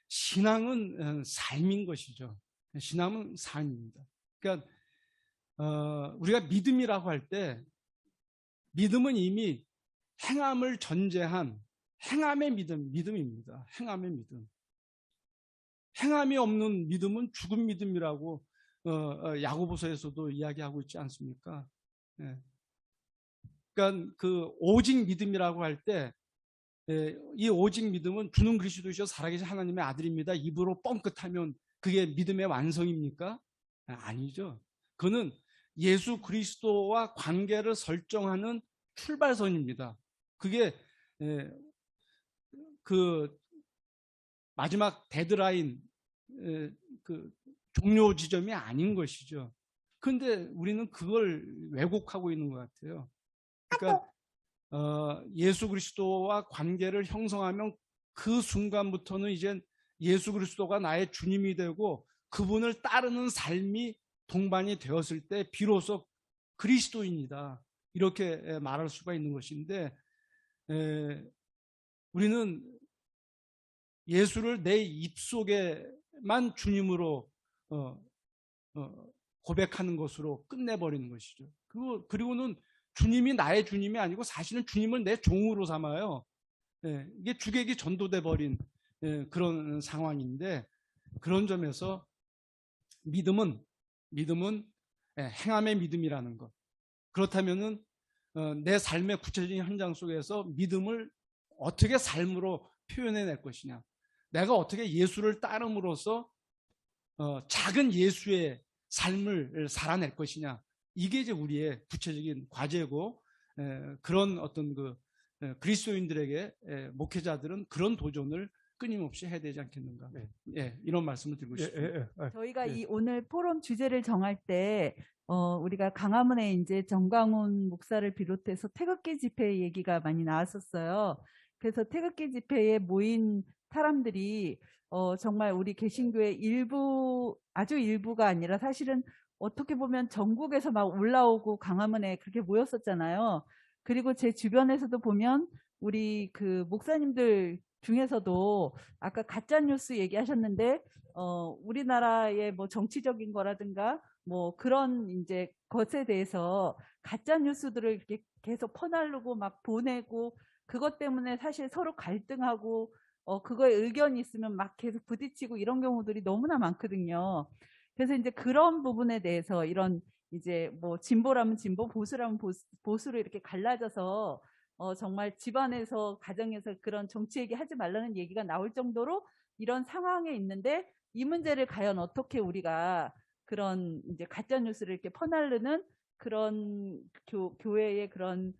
신앙은 삶인 것이죠. 신앙은 삶입니다. 그러니까 우리가 믿음이라고 할 때 믿음은 이미 행함을 전제한 행함의 믿음입니다. 행함의 믿음. 행함이 없는 믿음은 죽은 믿음이라고 야고보서에서도 이야기하고 있지 않습니까? 그러니까 그 오직 믿음이라고 할 때 이 오직 믿음은 주는 그리스도이시여 살아계신 하나님의 아들입니다. 입으로 뻥끗하면 그게 믿음의 완성입니까? 아니죠. 그거는 예수 그리스도와 관계를 설정하는 출발선입니다. 그게 그 마지막 데드라인, 그 종료 지점이 아닌 것이죠. 그런데 우리는 그걸 왜곡하고 있는 것 같아요. 그러니까 예수 그리스도와 관계를 형성하면 그 순간부터는 이제 예수 그리스도가 나의 주님이 되고 그분을 따르는 삶이 동반이 되었을 때 비로소 그리스도인이다, 이렇게 말할 수가 있는 것인데, 우리는 예수를 내 입속에만 주님으로 고백하는 것으로 끝내버리는 것이죠. 그리고는 주님이 나의 주님이 아니고 사실은 주님을 내 종으로 삼아요. 이게 주객이 전도돼 버린 그런 상황인데, 그런 점에서 믿음은 행함의 믿음이라는 것. 그렇다면은 내 삶의 구체적인 현장 속에서 믿음을 어떻게 삶으로 표현해낼 것이냐, 내가 어떻게 예수를 따름으로써 작은 예수의 삶을 살아낼 것이냐, 이게 이제 우리의 구체적인 과제고, 그런 어떤 그리스도인들에게 목회자들은 그런 도전을 끊임없이 해야 되지 않겠는가. 네. 예, 이런 말씀을 드리고 싶습니다. 저희가 예. 이 오늘 포럼 주제를 정할 때 우리가 강화문에 이제 정광훈 목사를 비롯해서 태극기 집회 얘기가 많이 나왔었어요. 그래서 태극기 집회에 모인 사람들이 정말 우리 개신교의 일부, 아주 일부가 아니라 사실은 어떻게 보면 전국에서 막 올라오고 강화문에 그렇게 모였었잖아요. 그리고 제 주변에서도 보면 우리 그 목사님들 중에서도 아까 가짜 뉴스 얘기하셨는데 우리나라의 뭐 정치적인 거라든가 뭐 그런 이제 것에 대해서 가짜 뉴스들을 이렇게 계속 퍼나르고 막 보내고, 그것 때문에 사실 서로 갈등하고 그거에 의견이 있으면 막 계속 부딪히고 이런 경우들이 너무나 많거든요. 그래서 이제 그런 부분에 대해서 이런 이제 뭐 진보라면 진보, 보수라면 보수로 이렇게 갈라져서 정말 집안에서, 가정에서 그런 정치 얘기 하지 말라는 얘기가 나올 정도로 이런 상황에 있는데, 이 문제를 과연 어떻게 우리가 그런 이제 가짜 뉴스를 이렇게 퍼나르는 그런 교회의 그런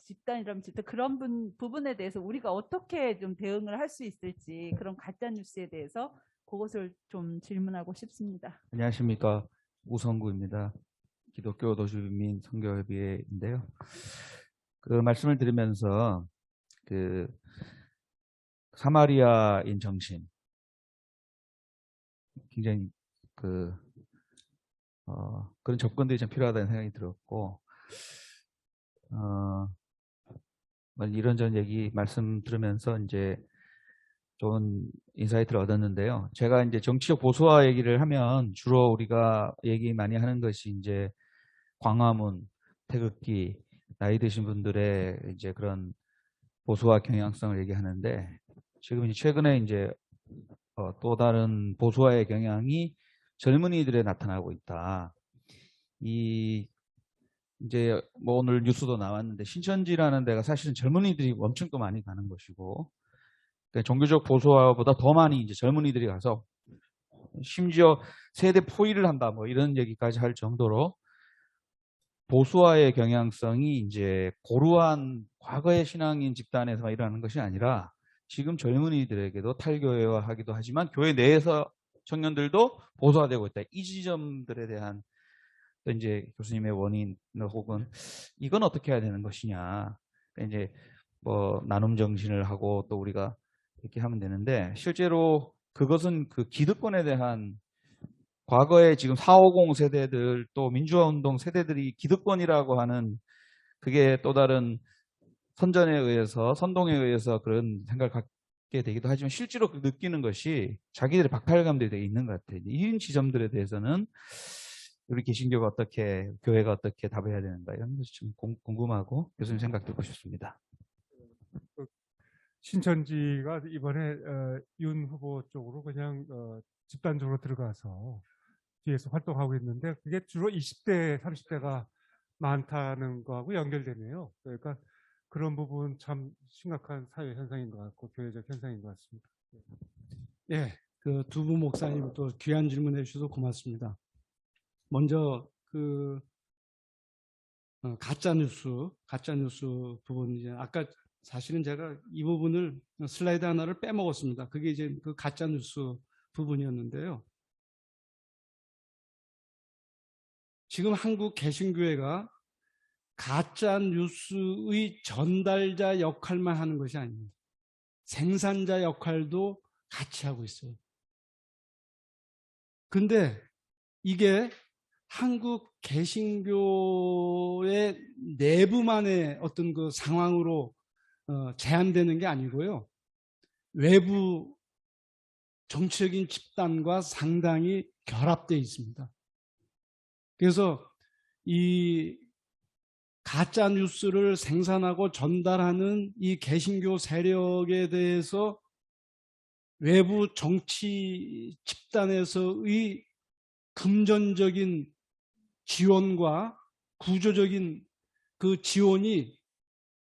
집단이라면 집단, 그런 부분에 대해서 우리가 어떻게 좀 대응을 할 수 있을지, 그런 가짜 뉴스에 대해서 그것을 좀 질문하고 싶습니다. 안녕하십니까, 우성구입니다. 기독교 도시민 선교협의회인데요. 그 말씀을 들으면서 그 사마리아인 정신, 굉장히 그런 접근들이 좀 필요하다는 생각이 들었고, 이런저런 얘기 말씀 들으면서 이제 좋은 인사이트를 얻었는데요. 제가 이제 정치적 보수화 얘기를 하면 주로 우리가 얘기 많이 하는 것이 이제 광화문, 태극기, 나이 드신 분들의 이제 그런 보수화 경향성을 얘기하는데, 지금 이제 최근에 이제 또 다른 보수화의 경향이 젊은이들에 나타나고 있다. 이제 뭐 오늘 뉴스도 나왔는데 신천지라는 데가 사실은 젊은이들이 엄청 또 많이 가는 것이고, 그러니까 종교적 보수화보다 더 많이 이제 젊은이들이 가서 심지어 세대 포위를 한다 뭐 이런 얘기까지 할 정도로 보수화의 경향성이 이제 고루한 과거의 신앙인 집단에서 일어나는 것이 아니라 지금 젊은이들에게도 탈교회화하기도 하지만 교회 내에서 청년들도 보수화되고 있다. 이 지점들에 대한 또 이제 교수님의 원인 혹은 이건 어떻게 해야 되는 것이냐. 그러니까 이제 뭐 나눔 정신을 하고 또 우리가 이렇게 하면 되는데, 실제로 그것은 그 기득권에 대한, 과거에 지금 450 세대들 또 민주화 운동 세대들이 기득권이라고 하는, 그게 또 다른 선전에 의해서, 선동에 의해서 그런 생각을 갖게 되기도 하지만 실제로 느끼는 것이 자기들의 박탈감들이 되게 있는 것 같아요. 이런 지점들에 대해서는 우리 개신교가 어떻게, 교회가 어떻게 답해야 되는가, 이런 것이 좀 궁금하고 교수님 생각 듣고 싶습니다. 신천지가 이번에 윤 후보 쪽으로 그냥 집단적으로 들어가서 뒤에서 활동하고 있는데, 그게 주로 20대, 30대가 많다는 거하고 연결되네요. 그러니까 그런 부분 참 심각한 사회 현상인 것 같고 교회적 현상인 것 같습니다. 예, 그 두 분 목사님 또 귀한 질문해 주셔서 고맙습니다. 먼저 그 가짜 뉴스 부분 이제 아까 사실은 제가 이 부분을 슬라이드 하나를 빼먹었습니다. 그게 이제 그 가짜 뉴스 부분이었는데요. 지금 한국 개신교회가 가짜 뉴스의 전달자 역할만 하는 것이 아닙니다. 생산자 역할도 같이 하고 있어요. 근데 이게 한국 개신교의 내부만의 어떤 그 상황으로 제한되는 게 아니고요. 외부 정치적인 집단과 상당히 결합되어 있습니다. 그래서 이 가짜 뉴스를 생산하고 전달하는 이 개신교 세력에 대해서 외부 정치 집단에서의 금전적인 지원과 구조적인 그 지원이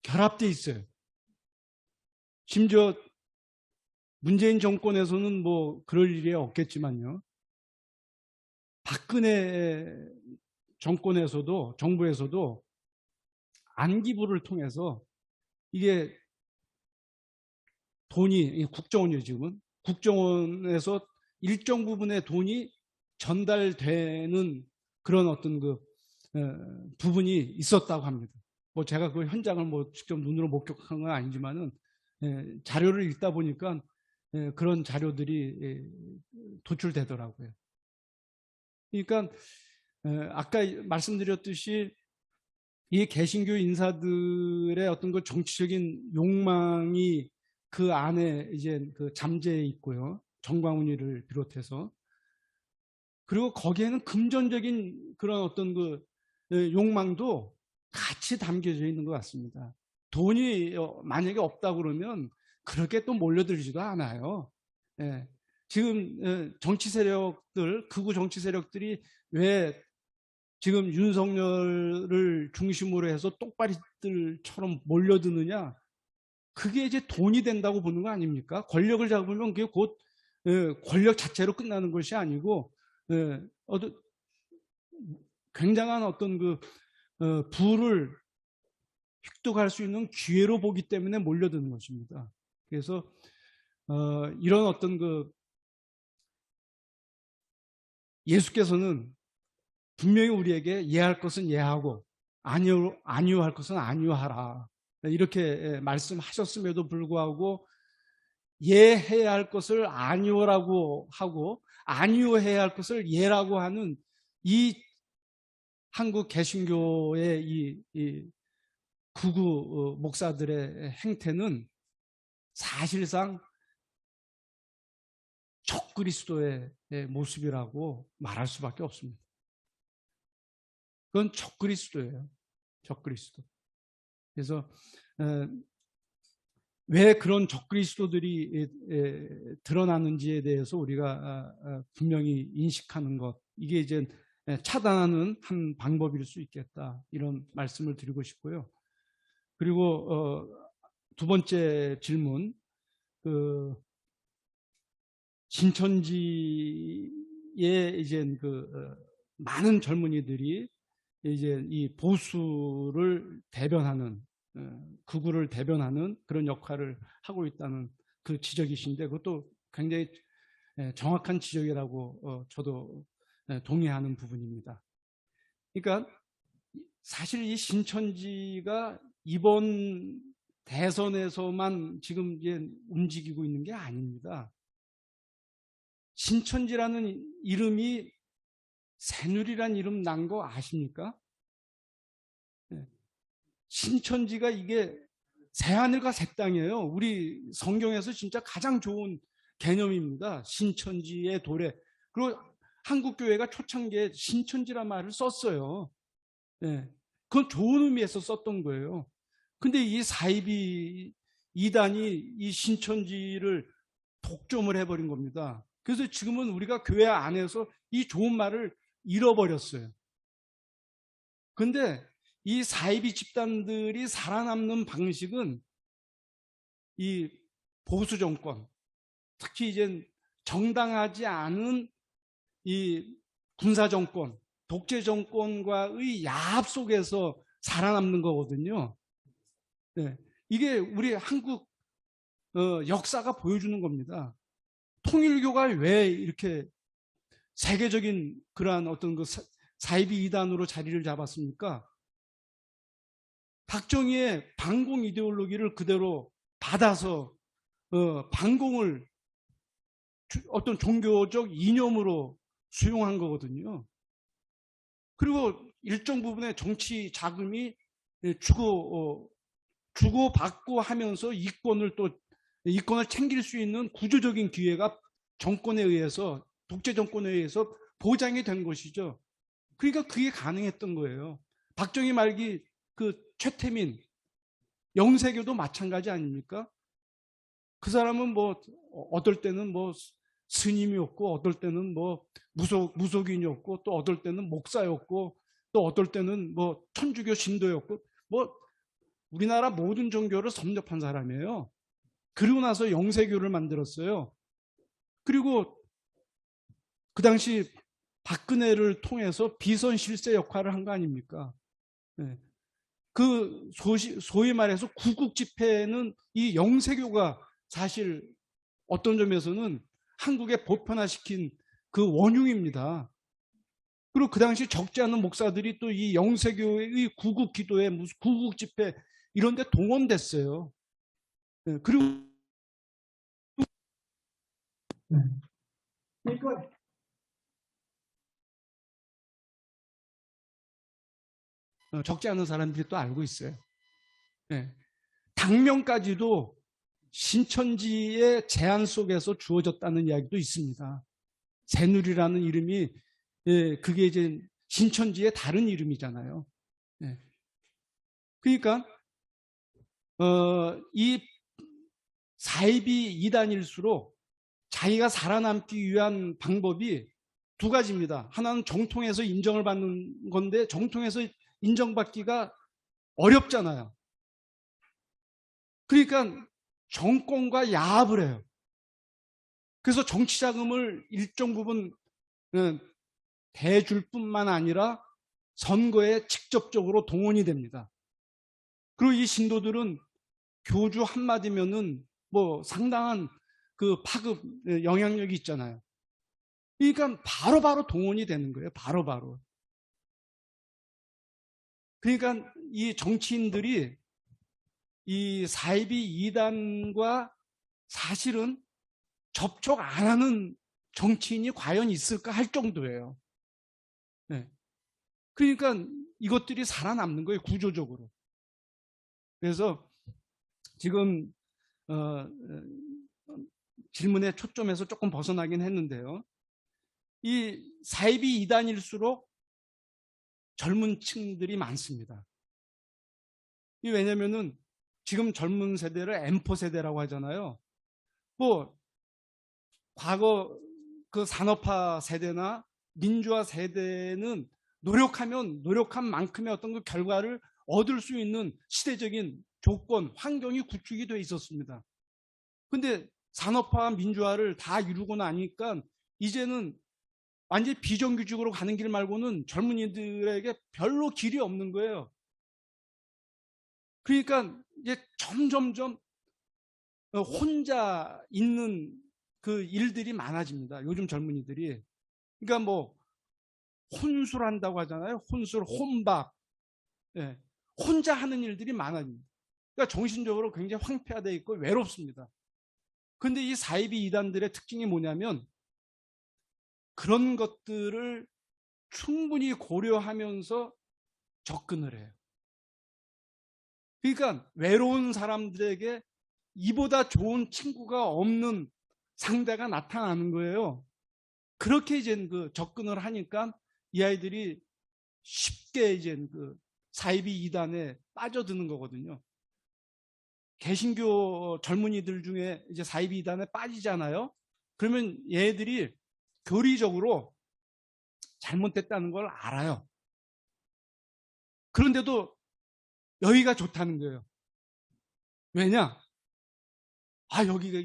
결합되어 있어요. 심지어 문재인 정권에서는 뭐 그럴 일이 없겠지만요. 박근혜 정권에서도 정부에서도 안기부를 통해서 이게 돈이 국정원이에요. 지금은 국정원에서 일정 부분의 돈이 전달되는 그런 어떤 그 부분이 있었다고 합니다. 뭐 제가 그 현장을 뭐 직접 눈으로 목격한 건 아니지만은 자료를 읽다 보니까 그런 자료들이 도출되더라고요. 그러니까 아까 말씀드렸듯이 이 개신교 인사들의 어떤 그 정치적인 욕망이 그 안에 이제 그 잠재해 있고요. 정광훈이를 비롯해서. 그리고 거기에는 금전적인 그런 어떤 그 욕망도 같이 담겨져 있는 것 같습니다. 돈이 만약에 없다 그러면 그렇게 또 몰려들지도 않아요. 예. 지금 정치 세력들, 극우 정치 세력들이 왜 지금 윤석열을 중심으로 해서 똑바리들처럼 몰려드느냐? 그게 이제 돈이 된다고 보는 거 아닙니까? 권력을 잡으면 그게 곧 권력 자체로 끝나는 것이 아니고 굉장한 어떤 그 부를 획득할 수 있는 기회로 보기 때문에 몰려드는 것입니다. 그래서 이런 어떤 그 예수께서는 분명히 우리에게 이해할 것은 이해하고 아니요할 것은 아니요하라 이렇게 말씀하셨음에도 불구하고 예해야 할 것을 아니요라고 하고 아니요해야 할 것을 예라고 하는 이 한국 개신교의 이 극우 목사들의 행태는 사실상 적그리스도의 모습이라고 말할 수밖에 없습니다. 그건 적그리스도예요. 적그리스도. 그래서 왜 그런 적그리스도들이 드러나는지에 대해서 우리가 분명히 인식하는 것, 이게 이제 차단하는 한 방법일 수 있겠다, 이런 말씀을 드리고 싶고요. 그리고 두 번째 질문, 그 신천지의 이제 그 많은 젊은이들이 이제 이 보수를 대변하는, 극우를 대변하는 그런 역할을 하고 있다는 그 지적이신데, 그것도 굉장히 정확한 지적이라고 저도 동의하는 부분입니다. 그러니까 사실 이 신천지가 이번 대선에서만 지금 이제 움직이고 있는 게 아닙니다. 신천지라는 이름이 새누리란 이름 난 거 아십니까? 신천지가 이게 새하늘과 새 땅이에요. 우리 성경에서 진짜 가장 좋은 개념입니다. 신천지의 도래. 그리고 한국교회가 초창기에 신천지란 말을 썼어요. 그건 좋은 의미에서 썼던 거예요. 근데 이 사이비 이단이 이 신천지를 독점을 해버린 겁니다. 그래서 지금은 우리가 교회 안에서 이 좋은 말을 잃어버렸어요. 근데 이 사이비 집단들이 살아남는 방식은 이 보수 정권, 특히 이제 정당하지 않은 이 군사 정권, 독재 정권과의 야합 속에서 살아남는 거거든요. 네. 이게 우리 한국 역사가 보여주는 겁니다. 통일교가 왜 이렇게 세계적인 그러한 어떤 그 사이비 이단으로 자리를 잡았습니까? 박정희의 반공 이데올로기를 그대로 받아서 반공을 어떤 종교적 이념으로 수용한 거거든요. 그리고 일정 부분의 정치 자금이 주고받고 하면서 이권을 챙길 수 있는 구조적인 기회가 정권에 의해서, 독재 정권에 의해서 보장이 된 것이죠. 그러니까 그게 가능했던 거예요. 박정희 말기 그 최태민, 영세교도 마찬가지 아닙니까? 그 사람은 뭐 어떨 때는 뭐 스님이었고, 어떨 때는 뭐 무속인이었고, 또 어떨 때는 목사였고, 또 어떨 때는 뭐 천주교 신도였고, 뭐 우리나라 모든 종교를 섭렵한 사람이에요. 그리고 나서 영세교를 만들었어요. 그리고 그 당시 박근혜를 통해서 비선 실세 역할을 한 거 아닙니까? 네. 그 소위 말해서 구국 집회는 이 영세교가 사실 어떤 점에서는 한국에 보편화시킨 그 원흉입니다. 그리고 그 당시 적지 않은 목사들이 또 이 영세교의 구국 기도회, 무슨 구국 집회 이런 데 동원됐어요. 네. 그리고 그러니까 적지 않은 사람들이 또 알고 있어요. 네. 당명까지도 신천지의 제안 속에서 주어졌다는 이야기도 있습니다. 새누리라는 이름이, 그게 이제 신천지의 다른 이름이잖아요. 네. 그러니까 이 사이비 이단일수록 자기가 살아남기 위한 방법이 두 가지입니다. 하나는 정통에서 인정을 받는 건데, 정통에서 인정받기가 어렵잖아요. 그러니까 정권과 야합을 해요. 그래서 정치 자금을 일정 부분 대줄 뿐만 아니라 선거에 직접적으로 동원이 됩니다. 그리고 이 신도들은 교주 한마디면은 뭐 상당한 그 파급 영향력이 있잖아요. 그러니까 바로바로 동원이 되는 거예요. 바로바로. 그러니까 이 정치인들이 이 사이비 이단과 사실은 접촉 안 하는 정치인이 과연 있을까 할 정도예요. 네. 그러니까 이것들이 살아남는 거예요, 구조적으로. 그래서 지금 질문의 초점에서 조금 벗어나긴 했는데요. 이 사이비 이단일수록 젊은 층들이 많습니다. 왜냐면은 지금 젊은 세대를 M4 세대라고 하잖아요. 뭐 과거 그 산업화 세대나 민주화 세대는 노력하면 노력한 만큼의 어떤 그 결과를 얻을 수 있는 시대적인 조건, 환경이 구축이 돼 있었습니다. 근데 산업화, 민주화를 다 이루고 나니까 이제는 완전히 비정규직으로 가는 길 말고는 젊은이들에게 별로 길이 없는 거예요. 그러니까 이제 점점점 혼자 있는 그 일들이 많아집니다. 요즘 젊은이들이. 그러니까 뭐 혼술한다고 하잖아요. 혼술, 혼밥. 예. 혼자 하는 일들이 많아집니다. 그러니까 정신적으로 굉장히 황폐화되어 있고 외롭습니다. 그런데 이 사이비 이단들의 특징이 뭐냐면 그런 것들을 충분히 고려하면서 접근을 해요. 그러니까 외로운 사람들에게 이보다 좋은 친구가 없는 상대가 나타나는 거예요. 그렇게 이제 그 접근을 하니까 이 아이들이 쉽게 이제 그 사이비 이단에 빠져드는 거거든요. 개신교 젊은이들 중에 이제 사이비 이단에 빠지잖아요. 그러면 얘들이 교리적으로 잘못됐다는 걸 알아요. 그런데도 여기가 좋다는 거예요. 왜냐?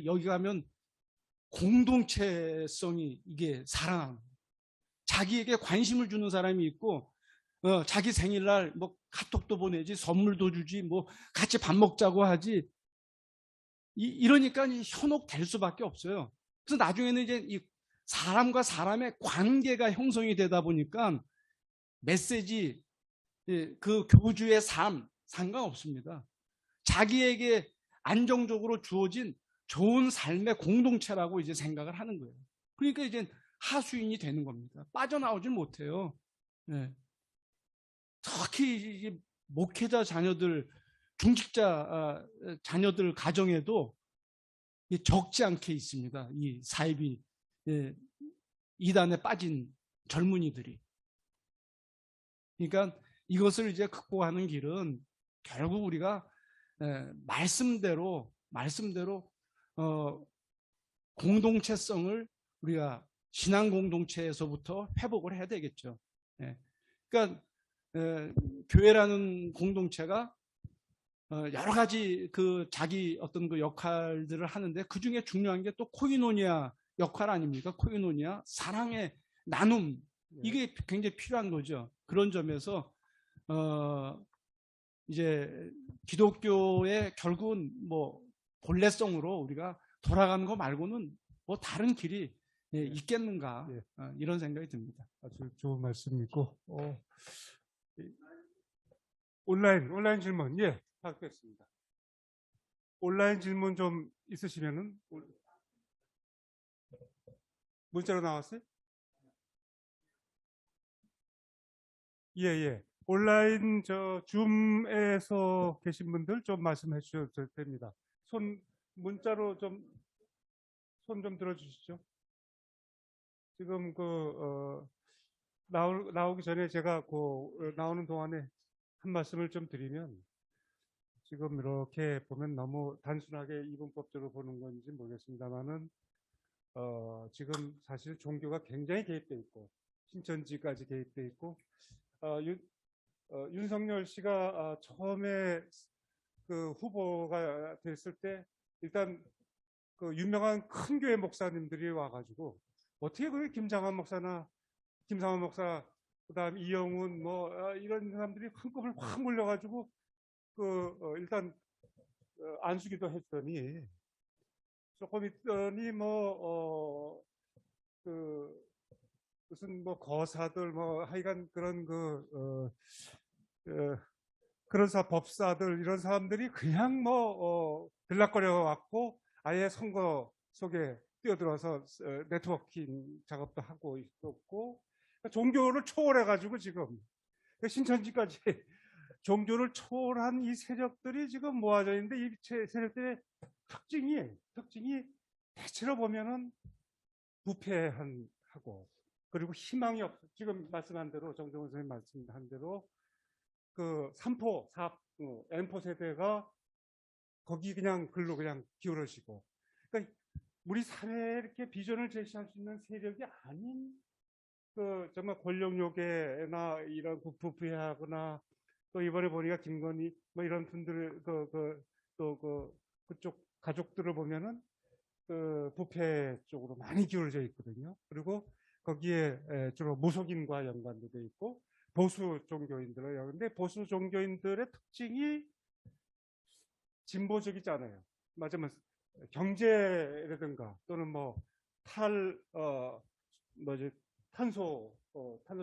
여기 가면 공동체성이 이게 살아나는 거예요. 자기에게 관심을 주는 사람이 있고 자기 생일날 뭐 카톡도 보내지, 선물도 주지, 뭐 같이 밥 먹자고 하지. 이러니까 현혹될 수밖에 없어요. 그래서 나중에는 이제 이 사람과 사람의 관계가 형성이 되다 보니까 메시지, 그 교주의 삶 상관없습니다. 자기에게 안정적으로 주어진 좋은 삶의 공동체라고 이제 생각을 하는 거예요. 그러니까 이제 하수인이 되는 겁니다. 빠져나오질 못해요. 네. 특히 이 목회자 자녀들, 중직자 자녀들 가정에도 적지 않게 있습니다. 이 사이비 이단에 빠진 젊은이들이. 그러니까 이것을 이제 극복하는 길은 결국 우리가 말씀대로 공동체성을 우리가 신앙 공동체에서부터 회복을 해야 되겠죠. 그러니까 교회라는 공동체가 여러 가지 그 자기 어떤 그 역할들을 하는데 그 중에 중요한 게 또 코이노니아 역할 아닙니까? 코이노니아, 사랑의 나눔, 이게 굉장히 필요한 거죠. 그런 점에서 이제 기독교의 결국은 뭐 본래성으로 우리가 돌아가는 거 말고는 뭐 다른 길이 있겠는가, 이런 생각이 듭니다. 아주 좋은 말씀이고, 온라인 질문, 받겠습니다. 온라인 질문 좀 있으시면은, 문자로 나왔어요? 예. 온라인 줌에서 계신 분들 좀 말씀해 주셔도 됩니다. 문자로 손 좀 들어주시죠. 지금 나오기 전에 제가 나오는 동안에 한 말씀을 좀 드리면, 지금 이렇게 보면 너무 단순하게 이분법적으로 보는 건지 모르겠습니다만은, 지금 사실 종교가 굉장히 개입돼 있고, 신천지까지 개입돼 있고, 윤석열 씨가 처음에 그 후보가 됐을 때 일단 그 유명한 큰 교회 목사님들이 와가지고 어떻게 그 김상환 목사, 그다음 이영훈 이런 사람들이 한꺼번에 확 몰려가지고 일단 안수기도 했더니 조금 있더니 무슨 거사들 하여간 그런 그런 법사들 이런 사람들이 그냥 들락거려 왔고 아예 선거 속에 뛰어들어서 네트워킹 작업도 하고 있었고, 종교를 초월해 가지고 지금 신천지까지 종교를 초월한 이 세력들이 지금 모아져 있는데, 이 세력들의 특징이 대체로 보면은 부패하고, 그리고 희망이 없어. 지금 말씀한 대로, 정정훈 선생님 말씀한 대로 그 N포 세대가 거기 그냥 글로 그냥 기울어지고, 그러니까 우리 사회에 이렇게 비전을 제시할 수 있는 세력이 아닌 정말 권력욕에나 이런 부패하거나, 또 이번에 보니까 김건희 이런 분들 그쪽 가족들을 보면은 부패 쪽으로 많이 기울어져 있거든요. 그리고 거기에 주로 무속인과 연관도 돼 있고 보수 종교인들을 근데 보수 종교인들의 특징이 진보적이지 않아요. 맞으면 경제라든가 또는 탄소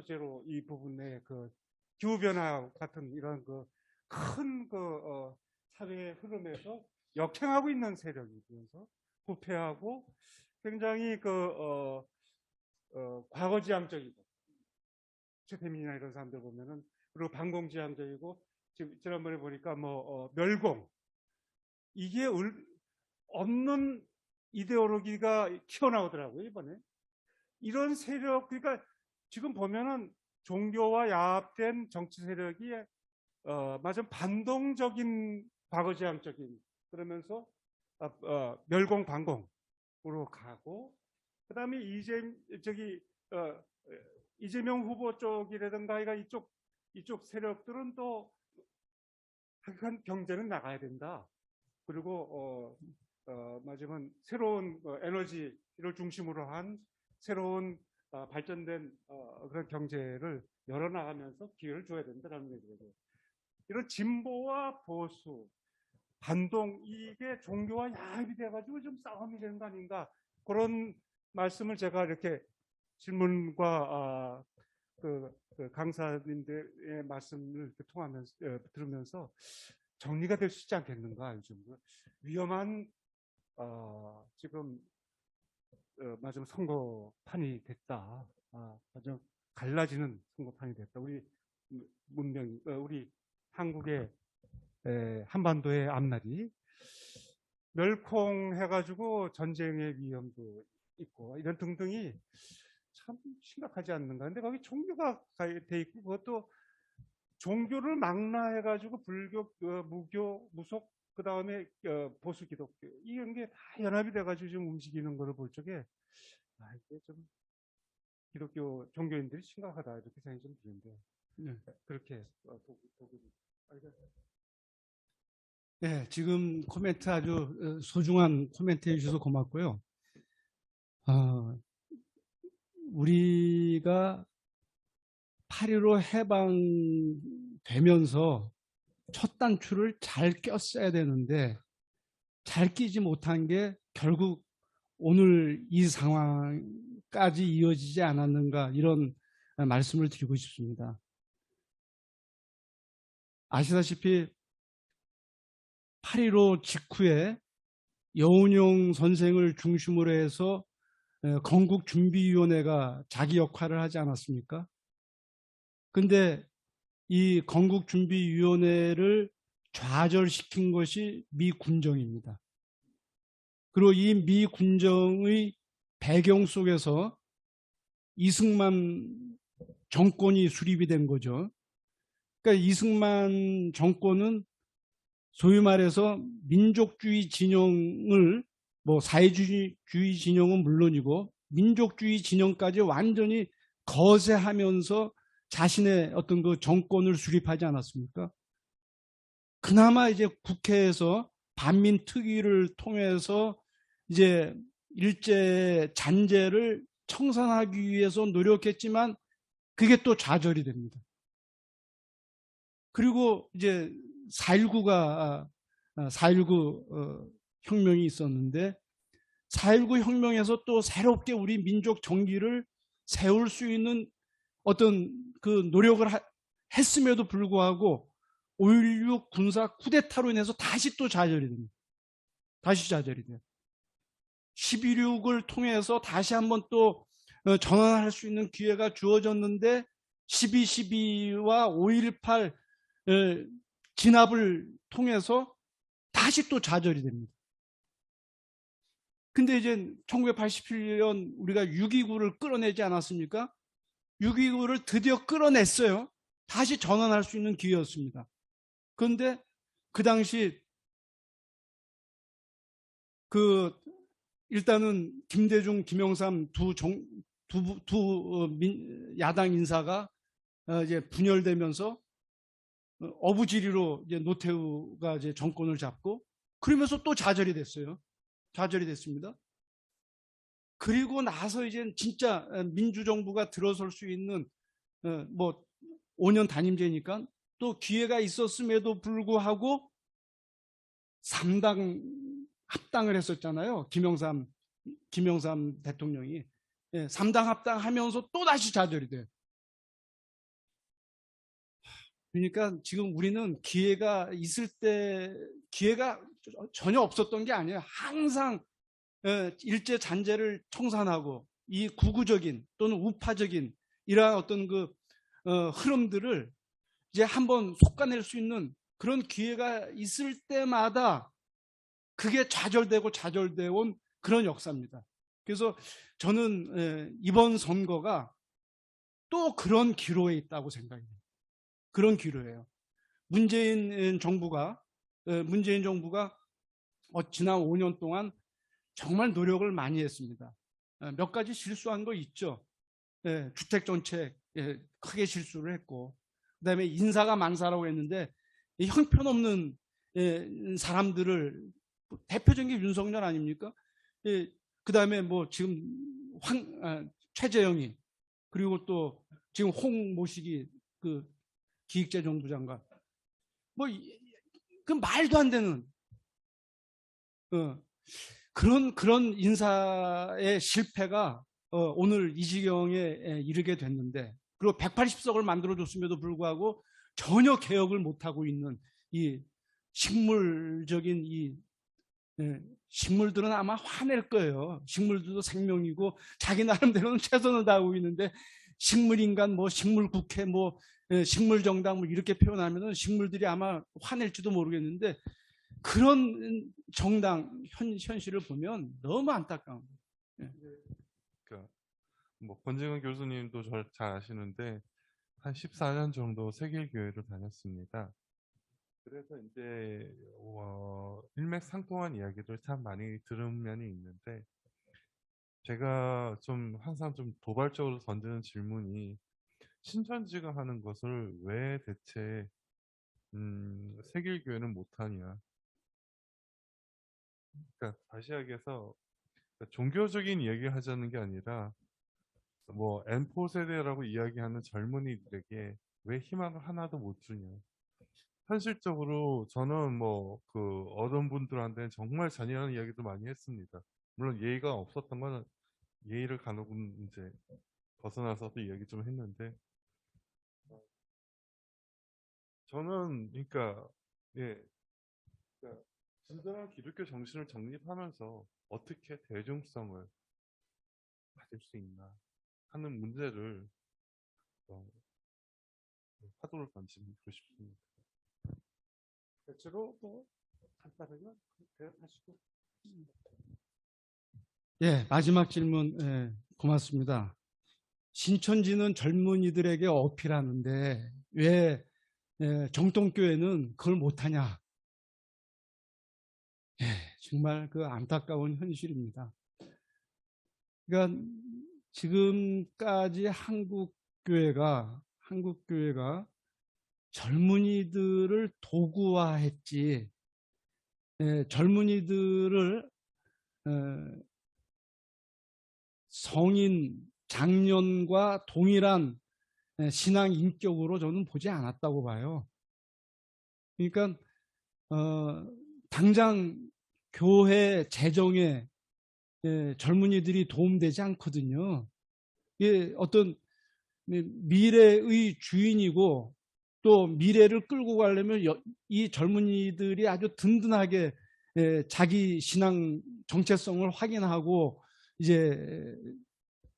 제로 이 부분의 기후 변화 같은 이런 큰 사회의 흐름에서 역행하고 있는 세력이면서 부패하고 굉장히 과거지향적이고, 최태민이나 이런 사람들 보면은, 그리고 반공지향적이고, 지난번에 보니까 멸공, 이게 없는 이데올로기가 튀어나오더라고요, 이번에. 이런 세력, 그러니까 지금 보면은 종교와 야합된 정치 세력이 맞은 반동적인 과거지향적인, 그러면서 멸공 반공으로 가고, 그다음에 이재명 후보 쪽이라든가 이쪽 세력들은 또 하여간 경제는 나가야 된다. 그리고 맞으면 새로운 에너지를 중심으로 한 새로운 발전된 그런 경제를 열어나가면서 기회를 줘야 된다는 얘기죠. 이런 진보와 보수, 반동, 이게 종교와 야합이 돼가지고 좀 싸움이 되는 거 아닌가, 그런 말씀을 제가 이렇게 질문과 그 강사님들의 말씀을 통하면서 들으면서 정리가 될 수 있지 않겠는가. 요즘 위험한 지금 마지막 선거판이 됐다. 아주 갈라지는 선거판이 됐다. 우리 문명이 우리 한국의 한반도의 앞날이 멸콩해가지고 전쟁의 위험도 있고 이런 등등이 참 심각하지 않는가. 근데 거기 종교가 돼 있고, 그것도 종교를 망라해가지고 불교, 무교, 무속, 그 다음에 보수 기독교, 이런 게 다 연합이 돼가지고 지금 움직이는 거를 볼 적에 이게 좀 기독교 종교인들이 심각하다, 이렇게 생각이 좀 드는데, 그렇게 네, 지금 코멘트 아주 소중한 코멘트 해주셔서 고맙고요. 우리가 8.15 해방되면서 첫 단추를 잘 꼈어야 되는데 잘 끼지 못한 게 결국 오늘 이 상황까지 이어지지 않았는가, 이런 말씀을 드리고 싶습니다. 아시다시피 8.15 직후에 여운용 선생을 중심으로 해서 건국준비위원회가 자기 역할을 하지 않았습니까? 근데 이 건국준비위원회를 좌절시킨 것이 미 군정입니다. 그리고 이 미 군정의 배경 속에서 이승만 정권이 수립이 된 거죠. 그러니까 이승만 정권은 소위 말해서 민족주의 진영을, 뭐 사회주의 진영은 물론이고 민족주의 진영까지 완전히 거세하면서 자신의 어떤 그 정권을 수립하지 않았습니까? 그나마 이제 국회에서 반민특위를 통해서 이제 일제 잔재를 청산하기 위해서 노력했지만 그게 또 좌절이 됩니다. 그리고 이제 4.19 혁명이 있었는데 4.19 혁명에서 또 새롭게 우리 민족 정기를 세울 수 있는 어떤 그 노력을 했음에도 불구하고 5.16 군사 쿠데타로 인해서 다시 또 좌절이 됩니다. 다시 좌절이 돼요. 12.6을 통해서 다시 한번 또 전환할 수 있는 기회가 주어졌는데 12.12와 5.18 진압을 통해서 다시 또 좌절이 됩니다. 근데 이제 1987년 우리가 6.29를 끌어내지 않았습니까? 6.29를 드디어 끌어냈어요. 다시 전환할 수 있는 기회였습니다. 그런데 그 당시 일단은 김대중, 김영삼 두 야당 인사가 이제 분열되면서 어부지리로 이제 노태우가 이제 정권을 잡고, 그러면서 또 좌절이 됐어요. 좌절이 됐습니다. 그리고 나서 이제 진짜 민주정부가 들어설 수 있는 뭐 5년 단임제니까 또 기회가 있었음에도 불구하고 3당 합당을 했었잖아요. 김영삼 대통령이 3당 합당하면서 또 다시 좌절이 돼요. 그러니까 지금 우리는 기회가 있을 때 기회가 전혀 없었던 게 아니에요. 항상 일제 잔재를 청산하고 이 구구적인 또는 우파적인 이러한 어떤 그 흐름들을 이제 한번 솎아낼 수 있는 그런 기회가 있을 때마다 그게 좌절되고 좌절되어 온 그런 역사입니다. 그래서 저는 이번 선거가 또 그런 기로에 있다고 생각해요. 그런 기로예요. 문재인 정부가 지난 5년 동안 정말 노력을 많이 했습니다. 몇 가지 실수한 거 있죠. 주택 정책 크게 실수를 했고, 그다음에 인사가 만사라고 했는데 형편없는 사람들을, 대표적인 게 윤석열 아닙니까? 그다음에 뭐 지금 최재형이 그리고 또 지금 홍 모시기 그 기획재정부 장관. 뭐, 그 말도 안 되는, 그런 인사의 실패가 오늘 이 지경에 이르게 됐는데, 그리고 180석을 만들어줬음에도 불구하고 전혀 개혁을 못하고 있는 이 식물적인 식물들은 아마 화낼 거예요. 식물들도 생명이고 자기 나름대로는 최선을 다하고 있는데 식물인간, 뭐 식물국회, 뭐 식물정당 뭐 이렇게 표현하면은 식물들이 아마 화낼지도 모르겠는데 그런 정당 현실을 보면 너무 안타까운 거예요. 그러니까 뭐 권정은 교수님도 잘 아시는데 한 14년 정도 세계교회를 다녔습니다. 그래서 이제 일맥상통한 이야기를 참 많이 들은 면이 있는데 제가 좀 항상 좀 도발적으로 던지는 질문이 신천지가 하는 것을 왜 대체 세계교회는 못하냐. 그러니까 다시 얘기해서 종교적인 이야기를 하자는 게 아니라 뭐 M4 세대라고 이야기하는 젊은이들에게 왜 희망을 하나도 못 주냐. 현실적으로 저는 뭐 그 어떤 분들한테는 정말 잔인한 이야기도 많이 했습니다. 물론 예의가 없었던 건 예의를 간혹은 이제 벗어나서도 이야기 좀 했는데 저는 그러니까 진정한 기독교 정신을 정립하면서 어떻게 대중성을 가질 수 있나 하는 문제를 화두를 던지고 싶습니다. 대체로 또 간단하게 대답하시고. 예, 마지막 질문 고맙습니다. 신천지는 젊은이들에게 어필하는데 왜 정통교회는 그걸 못하냐? 예, 정말 그 안타까운 현실입니다. 그러니까 지금까지 한국교회가 젊은이들을 도구화했지, 젊은이들을 성인, 장년과 동일한 신앙 인격으로 저는 보지 않았다고 봐요. 그러니까 당장 교회 재정에 젊은이들이 도움되지 않거든요. 이게 어떤 미래의 주인이고 또 미래를 끌고 가려면 이 젊은이들이 아주 든든하게 자기 신앙 정체성을 확인하고 이제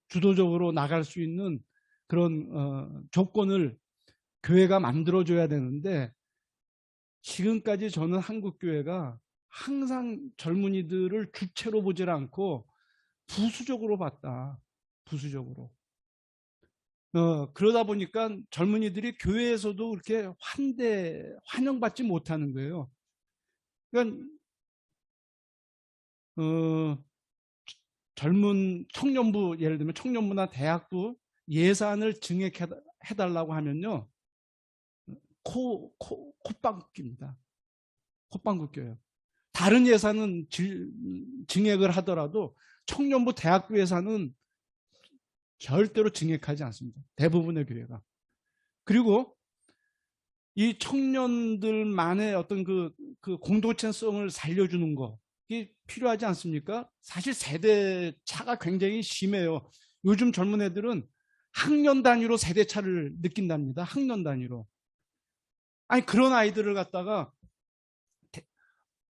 주도적으로 나갈 수 있는 그런 조건을 교회가 만들어줘야 되는데 지금까지 저는 한국교회가 항상 젊은이들을 주체로 보질 않고 부수적으로 봤다. 부수적으로. 그러다 보니까 젊은이들이 교회에서도 그렇게 환영받지 못하는 거예요. 그러니까 젊은 청년부, 예를 들면 청년부나 대학부 예산을 증액해달라고 하면요. 콧방귀입니다. 콧방귀 껴요. 다른 예산은 증액을 하더라도 청년부 대학부 예산은 절대로 증액하지 않습니다. 대부분의 교회가. 그리고 이 청년들만의 어떤 그 공동체성을 살려주는 거, 이게 필요하지 않습니까? 사실 세대 차가 굉장히 심해요. 요즘 젊은 애들은 학년 단위로 세대 차를 느낀답니다. 학년 단위로. 아니, 그런 아이들을 갖다가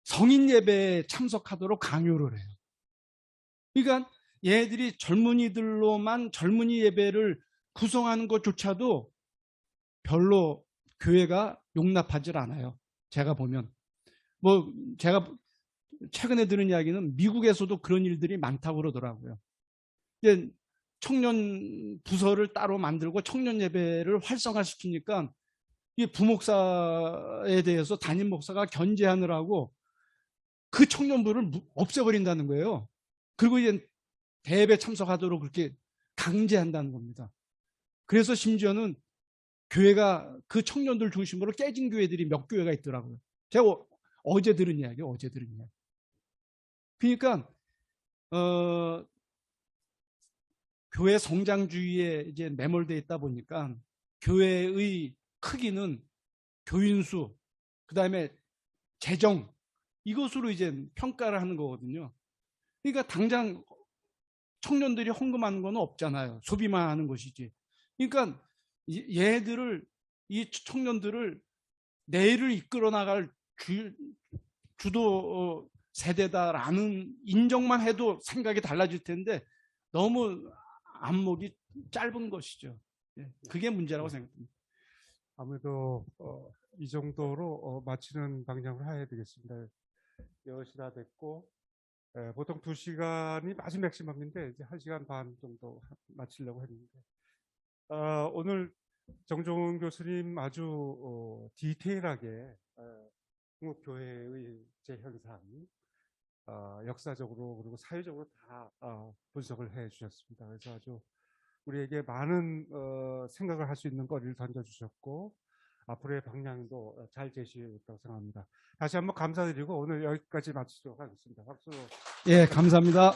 성인 예배에 참석하도록 강요를 해요. 그러니까 얘들이 젊은이들로만 젊은이 예배를 구성하는 것조차도 별로 교회가 용납하지 않아요. 제가 보면. 뭐 제가 최근에 들은 이야기는 미국에서도 그런 일들이 많다고 그러더라고요. 이제 청년 부서를 따로 만들고 청년 예배를 활성화시키니까 이 부목사에 대해서 담임 목사가 견제하느라고 그 청년부를 없애버린다는 거예요. 그리고 이제 대회에 참석하도록 그렇게 강제한다는 겁니다. 그래서 심지어는 교회가 그 청년들 중심으로 깨진 교회들이 몇 교회가 있더라고요. 제가 어제 들은 이야기예요. 그러니까 교회 성장주의에 이제 매몰되어 있다 보니까 교회의 크기는 교인수, 그다음에 재정 이것으로 이제 평가를 하는 거거든요. 그러니까 당장 청년들이 헌금하는 건 없잖아요. 소비만 하는 것이지. 그러니까 이 청년들을 내일을 이끌어 나갈 주도 세대다라는 인정만 해도 생각이 달라질 텐데 너무 안목이 짧은 것이죠. 예, 그게 문제라고 생각합니다. 아무래도 이 정도로 마치는 방향으로 해야 되겠습니다. 10시 다 됐고 보통 2시간이 아주 맥시멈인데 이제 1시간 반 정도 마치려고 했는데 오늘 정종훈 교수님 아주 디테일하게 한국교회의 재현상 역사적으로 그리고 사회적으로 다 분석을 해 주셨습니다. 그래서 아주 우리에게 많은 생각을 할 수 있는 거리를 던져주셨고 앞으로의 방향도 잘 제시했다고 생각합니다. 다시 한번 감사드리고 오늘 여기까지 마치도록 하겠습니다. 박수. 예, 감사합니다.